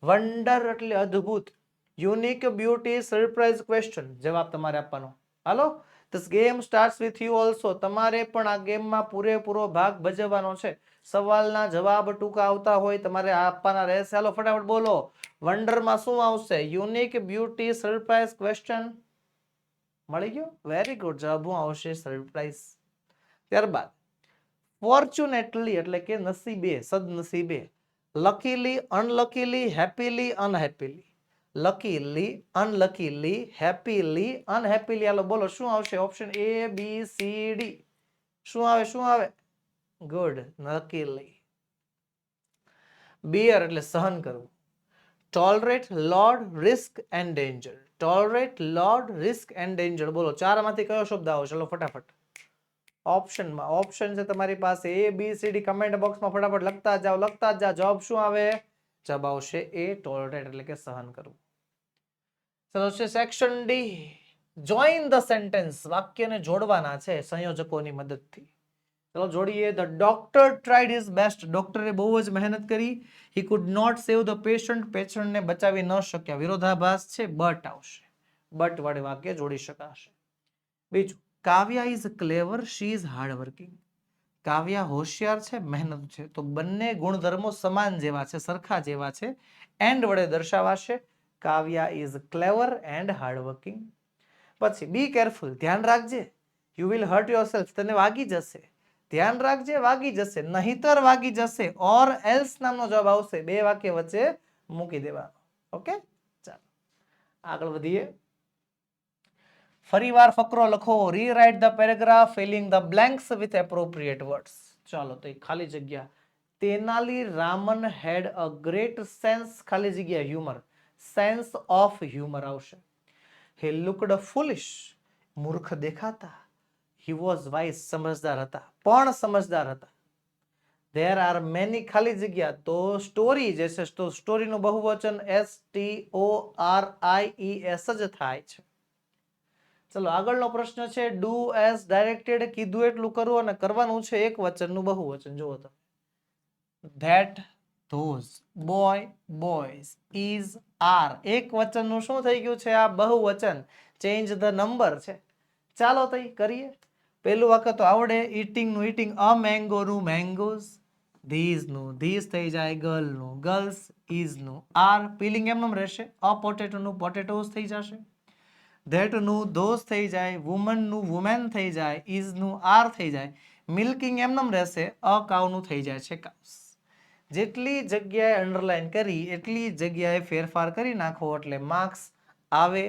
વન્ડર એટલે અદ્ભુત, યુનિક, બ્યુટી, સરપ્રાઇઝ, ક્વેશ્ચન. જવાબ તમારે આપવાનો. હાલો, this game starts with you also. તમારે પણ આ ગેમમાં પૂરેપૂરો ભાગ ભજવવાનો છે. સવાલના જવાબ ટૂંકા આવતા હોય તમારે આપવાના રહેશે. હાલો ફટાફટ બોલો, વન્ડરમાં શું આવશે? Unique, beauty, surprise, question. મળી ગયો? Very good. જવાબ આવશે સરપ્રાઇઝ. ત્યારબાદ ફોર્ચ્યુનેટલી એટલે કે નસીબે, સદનસીબે. Luckily, unluckily, happily, unhappily. Luckily, unluckily, happily, unhappily. હાલો બોલો શું આવશે? Option A, B, C, D. શું આવે? શું આવે? Good, luckily. બિયર એટલે સહન કરવું. Tolerate, load, risk and danger. Tolerate, load, risk and danger. બોલો ચારમાંથી કયો શબ્દ આવે? ચલો ફટાફટ ઓપ્શનમાં. ઓપ્શન છે તમારી પાસે A, B, C, D. Comment બોક્સમાં ફટાફટ લખતા જાઓ, લખતા જાઓ. જવાબ શું આવે? જવાબ આવશે A, ટોલરેટ એટલે કે સહન કરવું. ચલો છે section D. Join the sentence. વાક્યને જોડવાના છે સંયોજકોની મદદથી. ચલો જોડીએ. The doctor tried his best. ડોક્ટરે બહુ જ મહેનત કરી. He could not save the patient. પેશન્ટને બચાવી ન શક્યા. વિરોધાભાસ છે, બટ આવશે. બટ વડે વાક્ય જોડી શકાશે. બીજું, Kavya is clever, she is hardworking. Kavya હોશિયાર છે, મહેનત છે. તો બંને ગુણધર્મો સમાન જેવા છે, સરખા જેવા છે. એન્ડ વડે દર્શાવાશે. કાવ્યા ઇઝ ક્લેવર એન્ડ હાર્ડવર્કિંગ. પછી બી કેરફુલ. ધ્યાન રાખજે. You will hurt yourself. તને વાગી જશે. ધ્યાન રાખજે, વાગી જશે, નહીતર વાગી જશે. ઓર એલ્સ નામનો જવાબ આવશે. બે વાક્ય વચ્ચે મૂકી દેવાનો. ઓકે, ચાલો આગળ વધીએ. ફરીવાર ફકરો લખો. Rewrite the paragraph, filling the blanks with appropriate words. ચાલો તો ખાલી જગ્યા. તેનાલી રામન હેડ અ ગ્રેટ સેન્સ, ખાલી જગ્યા, હ્યુમર. સેન્સ ઓફ હ્યુમર આવશે. He looked ફુલિશ. મૂર્ખ દેખાતા. He was wise. સમજદાર હતા, પણ સમજદાર હતા. ધેર આર મેની, ખાલી જગ્યા. તો સ્ટોરી જે છે, તો સ્ટોરીનું બહુવચન STORIES જ થાય છે. ચલો આગળનો પ્રશ્ન છે. Do as directed. કીધું એટલું કરવું અને કરવાનું છે એક વચનનું બહુવચન. જુઓ તમે. That, those, boy, boys, is, are. એક વચનનું શું થઈ ગયું છે? આ બહુવચન. ચેન્જ ધ નંબર છે. ચાલો તઈ કરીએ. પહેલું વાક્ય તો આવડે. ઈટિંગનું ઈટિંગ. અ મેંગોનું મેંગોઝ. ધીઝનું ધીઝ થઈ જાય. ગર્લનું ગર્લ્સ. ઇઝનું આર. પીલિંગ એમનેમ રહેશે. અ પોટેટોનું પોટેટોઝ થઈ જશે. ધેટનું ધોઝ થઈ જાય. વુમનનું વુમેન થઈ જાય. ઇઝનું આર થઈ જાય. મિલ્કિંગ એમનેમ રહેશે. અ કાઉનું થઈ જાય છે કાઉસ. જેટલી જગ્યાએ અંડરલાઈન કરી એટલી જગ્યાએ ફેરફાર કરી નાખો એટલે માર્ક્સ આવે,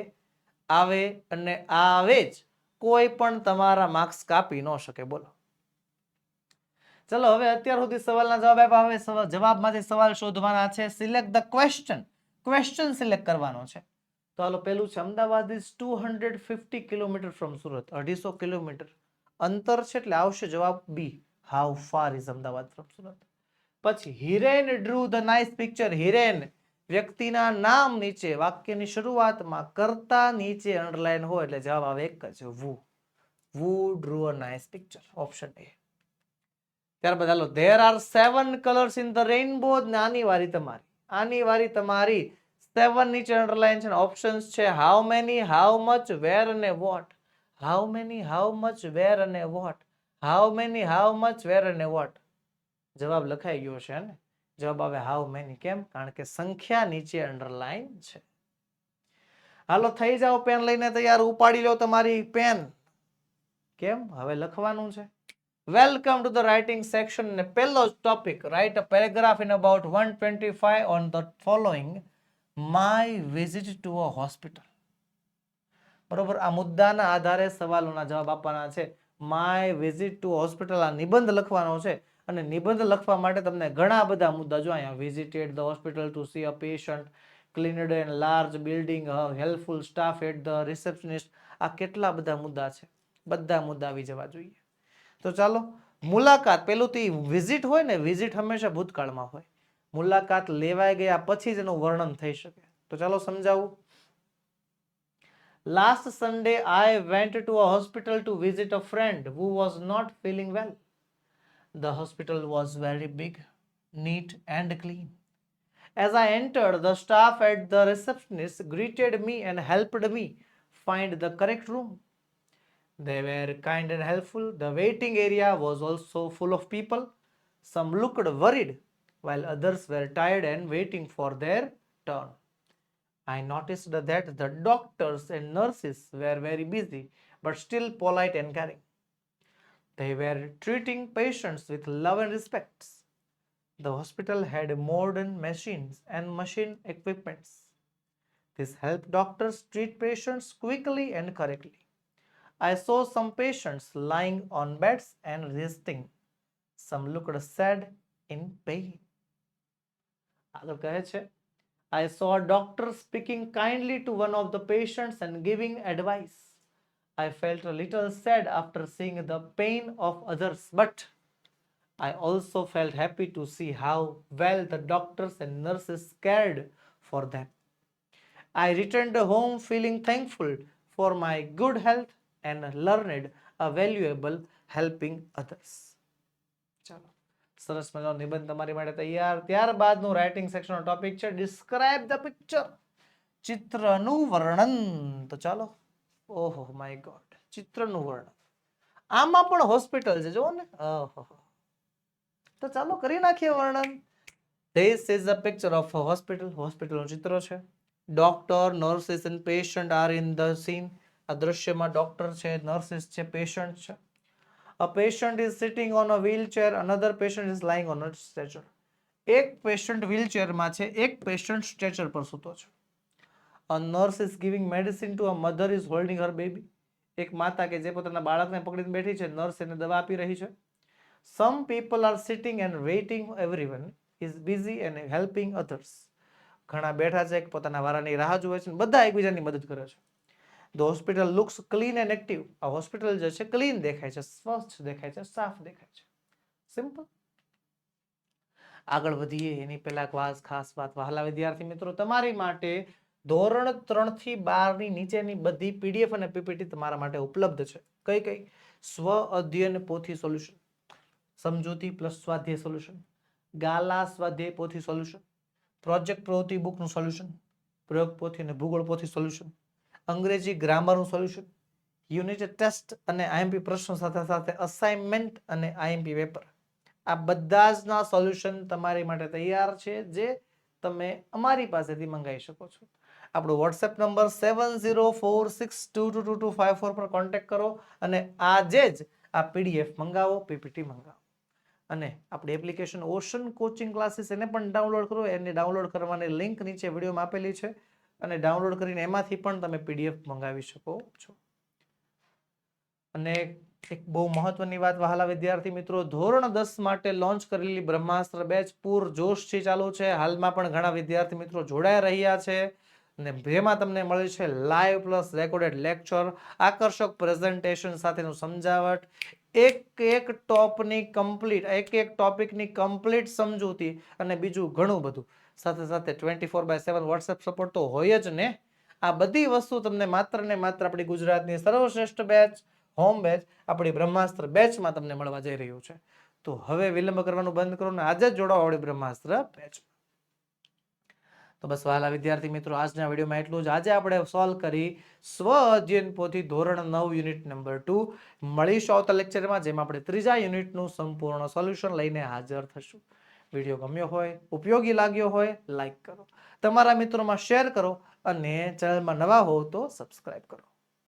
આવે અને આવે જ. કોઈ પણ તમારા માર્ક્સ કાપી ન શકે. બોલો ચલો હવે અત્યાર સુધી સવાલના જવાબ આપ્યા. હવે જવાબમાંથી સવાલ શોધવાના છે. Select the question. Question select કરવાનો છે. તો હાલો પેલું છે. Ahmedabad is 250 kilometre from Surat. 250 kilometre અંતર છે એટલે આવશે જવાબ B. How far is Ahmedabad from Surat. પછી Hiren drew the nice picture. Hiren વ્યક્તિના નામ નીચે વાક્યની શરૂઆતમાં કર્તા નીચે અંડરલાઈન હોય એટલે જવાબ આવે એક જ, who. Who drew a nice picture. Option A. ત્યારબાદ હાલો. There are 7 colours in the rainbow. આની વારી તમારી. આની વારી તમારી. 7 નીચે અંડરલાઈન છે. ઓપ્શન્સ છે how many, how much, where અને what. How many, how much, where અને what. How many, how much, where અને વોટ. જવાબ લખાઈ ગયો છે ને. જવાબ આવે હાઉ મેની. કેમ? કારણ કે સંખ્યા નીચે અંડરલાઈન છે. હાલો થઈ જાઓ પેન લઈને તૈયાર. ઉપાડી લો તમારી પેન. કેમ? હવે લખવાનું છે. Welcome to the writing section. ને પહેલો topic. Write a paragraph in about 125 on the following. My visit to a hospital. બરોબર. આ મુદ્દાના આધારે સવાલોના જવાબ આપવાના છે. My visit to hospital. આ નિબંધ લખવાનો છે. અને નિબંધ લખવા માટે તમને ઘણા બધા મુદ્દા જો અહીંયા. Visited the hospital to see a patient, cleaned and large building, helpful staff at the receptionist. આ કેટલા બધા મુદ્દા છે. બધા મુદ્દા આવી જવા જોઈએ. તો ચાલો. મુલાકાત. પેલું તો વિઝિટ હોય ને, વિઝિટ હંમેશા ભૂતકાળમાં હોય. મુલાકાત લેવાઈ ગયા પછી જ એનું વર્ણન થઈ શકે. તો ચાલો સમજાવું. Last Sunday I went to a hospital to visit a friend who was not feeling well. The hospital was very big, neat and clean. As I entered, the staff at the receptionist greeted me and helped me find the correct room. They were kind and helpful. The waiting area was also full of people. Some looked worried, while others were tired and waiting for their turn. I noticed that the doctors and nurses were very busy, but still polite and caring. They were treating patients with love and respect. The hospital had modern machines and machine equipments. This helped doctors treat patients quickly and correctly. I saw some patients lying on beds and resting. Some looked sad in pain. આગળ કહે છે, I saw a doctor speaking kindly to one of the patients and giving advice. I felt a little sad after seeing the pain of others, but I also felt happy to see how well the doctors and nurses cared for them. I returned home feeling thankful for my good health and learned a valuable helping others. ચાલો, સરસ મજાનો નિબંધ તમારી માટે તૈયાર. ત્યારબાદનું writing સેક્શનનો topic છે describe the picture, ચિત્રનું વર્ણન. તો ચાલો, ઓહો માય ગોડ, ચિત્રનું વર્ણન. આમાં પણ હોસ્પિટલ છે, જુઓ ને. ઓહો, તો ચાલો કરી નાખીએ વર્ણન. This is a picture of a hospital. હોસ્પિટલનું ચિત્ર છે. Doctor, nurses and patient are in the scene. આ દ્રશ્યમાં ડોક્ટર છે, નર્સિસ છે, પેશન્ટ છે. A patient is sitting on a wheelchair, another patient is lying on a stretcher. એક patient વ્હીલચેરમાં છે, એક પેશન્ટ સ્ટ્રેચર પર સૂતો છે. A nurse is giving medicine to a mother is holding her baby. એક માતા કે જે પોતાના બાળકને પકડીને બેઠી છે, નર્સ એને દવા આપી રહી છે. Some people are sitting and waiting. Everyone is busy and helping others. ઘણા બેઠા છે, પોતાના વારાની રાહ જુએ છે, બધા એકબીજાની મદદ કરે છે. The hospital looks clean and active. આ હોસ્પિટલ જે છે ક્લીન દેખાય છે, સ્વચ્છ દેખાય છે, સાફ દેખાય છે. સિમ્પલ. આગળ વધીએ એની પહેલા ખાસ વાત, વહાલા વિદ્યાર્થી મિત્રો, તમારી માટે ધોરણ 3 થી 12 ની નીચેની બધી પીડીએફ અને પીપીટી તમારા માટે ઉપલબ્ધ છે. કઈ કઈ? સ્વ અધ્યયન પોથી સોલ્યુશન, સમજૂતી પ્લસ સ્વાધ્યાય સોલ્યુશન, ગાલા સ્વાધ્યાય પોથી સોલ્યુશન, પ્રોજેક્ટ પ્રવૃત્તિ બુકનું સોલ્યુશન, પ્રયોગ પોથી અને ભૂગોળ પોથી સોલ્યુશન, અંગ્રેજી ગ્રામરનું સોલ્યુશન, યુનિટ ટેસ્ટ અને આઈએમપી પ્રશ્નો સાથે સાથે અસાઇનમેન્ટ અને આઈએમપી પેપર. આ બધા જના સોલ્યુશન તમારી માટે તૈયાર છે, જે તમે અમારી પાસેથી મંગાવી શકો છો. આપણો વોટ્સએપ નંબર 7046222254 પર કોન્ટેક્ટ કરો અને આજે જ આ પીડીએફ મંગાવો, પીપીટી મંગાવો. અને આપણી એપ્લિકેશન ઓશન કોચિંગ ક્લાસીસ એને પણ ડાઉનલોડ કરો. એને ડાઉનલોડ કરવાની લિંક નીચે વિડીયોમાં આપેલી છે અને ડાઉનલોડ કરીને એમાંથી પણ તમે પીડીએફ મંગાવી શકો છો. અને એક બહુ મહત્વની વાત વહાલા વિદ્યાર્થી મિત્રો, ધોરણ 10 માટે લોન્ચ કરેલી બ્રહ્માસ્ત્ર બેચ પૂર જોશથી ચાલુ છે. હાલમાં પણ ઘણા વિદ્યાર્થી મિત્રો જોડાઈ રહ્યા છે અને જેમાં તમને મળે છે લાઈવ પ્લસ રેકોર્ડેડ લેક્ચર, આકર્ષક પ્રેઝન્ટેશન સાથેનું સમજાવટ, એક ટોપની કમ્પ્લીટ, એક ટોપિકની કમ્પ્લીટ સમજૂતી અને બીજું ઘણું બધું. સાથે સાથે 24/7 વોટ્સએપ સપોર્ટ તો હોય જ ને. આ બધી વસ્તુ તમને માત્ર ને માત્ર આપણી ગુજરાતની સર્વશ્રેષ્ઠ બેચ, હોમ બેચ, આપણી બ્રહ્માસ્ત્ર બેચમાં તમને મળવા જઈ રહ્યું છે. તો હવે વિલંબ કરવાનું બંધ કરો ને આજે જ જોડાઓ આપણી બ્રહ્માસ્ત્ર બેચ. તો બસ વહાલા વિદ્યાર્થી મિત્રો, આજના વિડીયોમાં એટલું જ. આજે આપણે સોલ્વ કરી સ્વ અધ્યયન પોથી ધોરણ 9 યુનિટ નંબર 2. મળીશું આવતા લેક્ચરમાં, જેમાં આપણે ત્રીજા યુનિટનું સંપૂર્ણ સોલ્યુશન લઈને હાજર થશું. વિડીયો ગમ્યો હોય, ઉપયોગી લાગ્યો હોય, લાઈક કરો, તમારા મિત્રોમાં શેર કરો અને ચેનલમાં નવા હો તો સબસ્ક્રાઇબ કરો.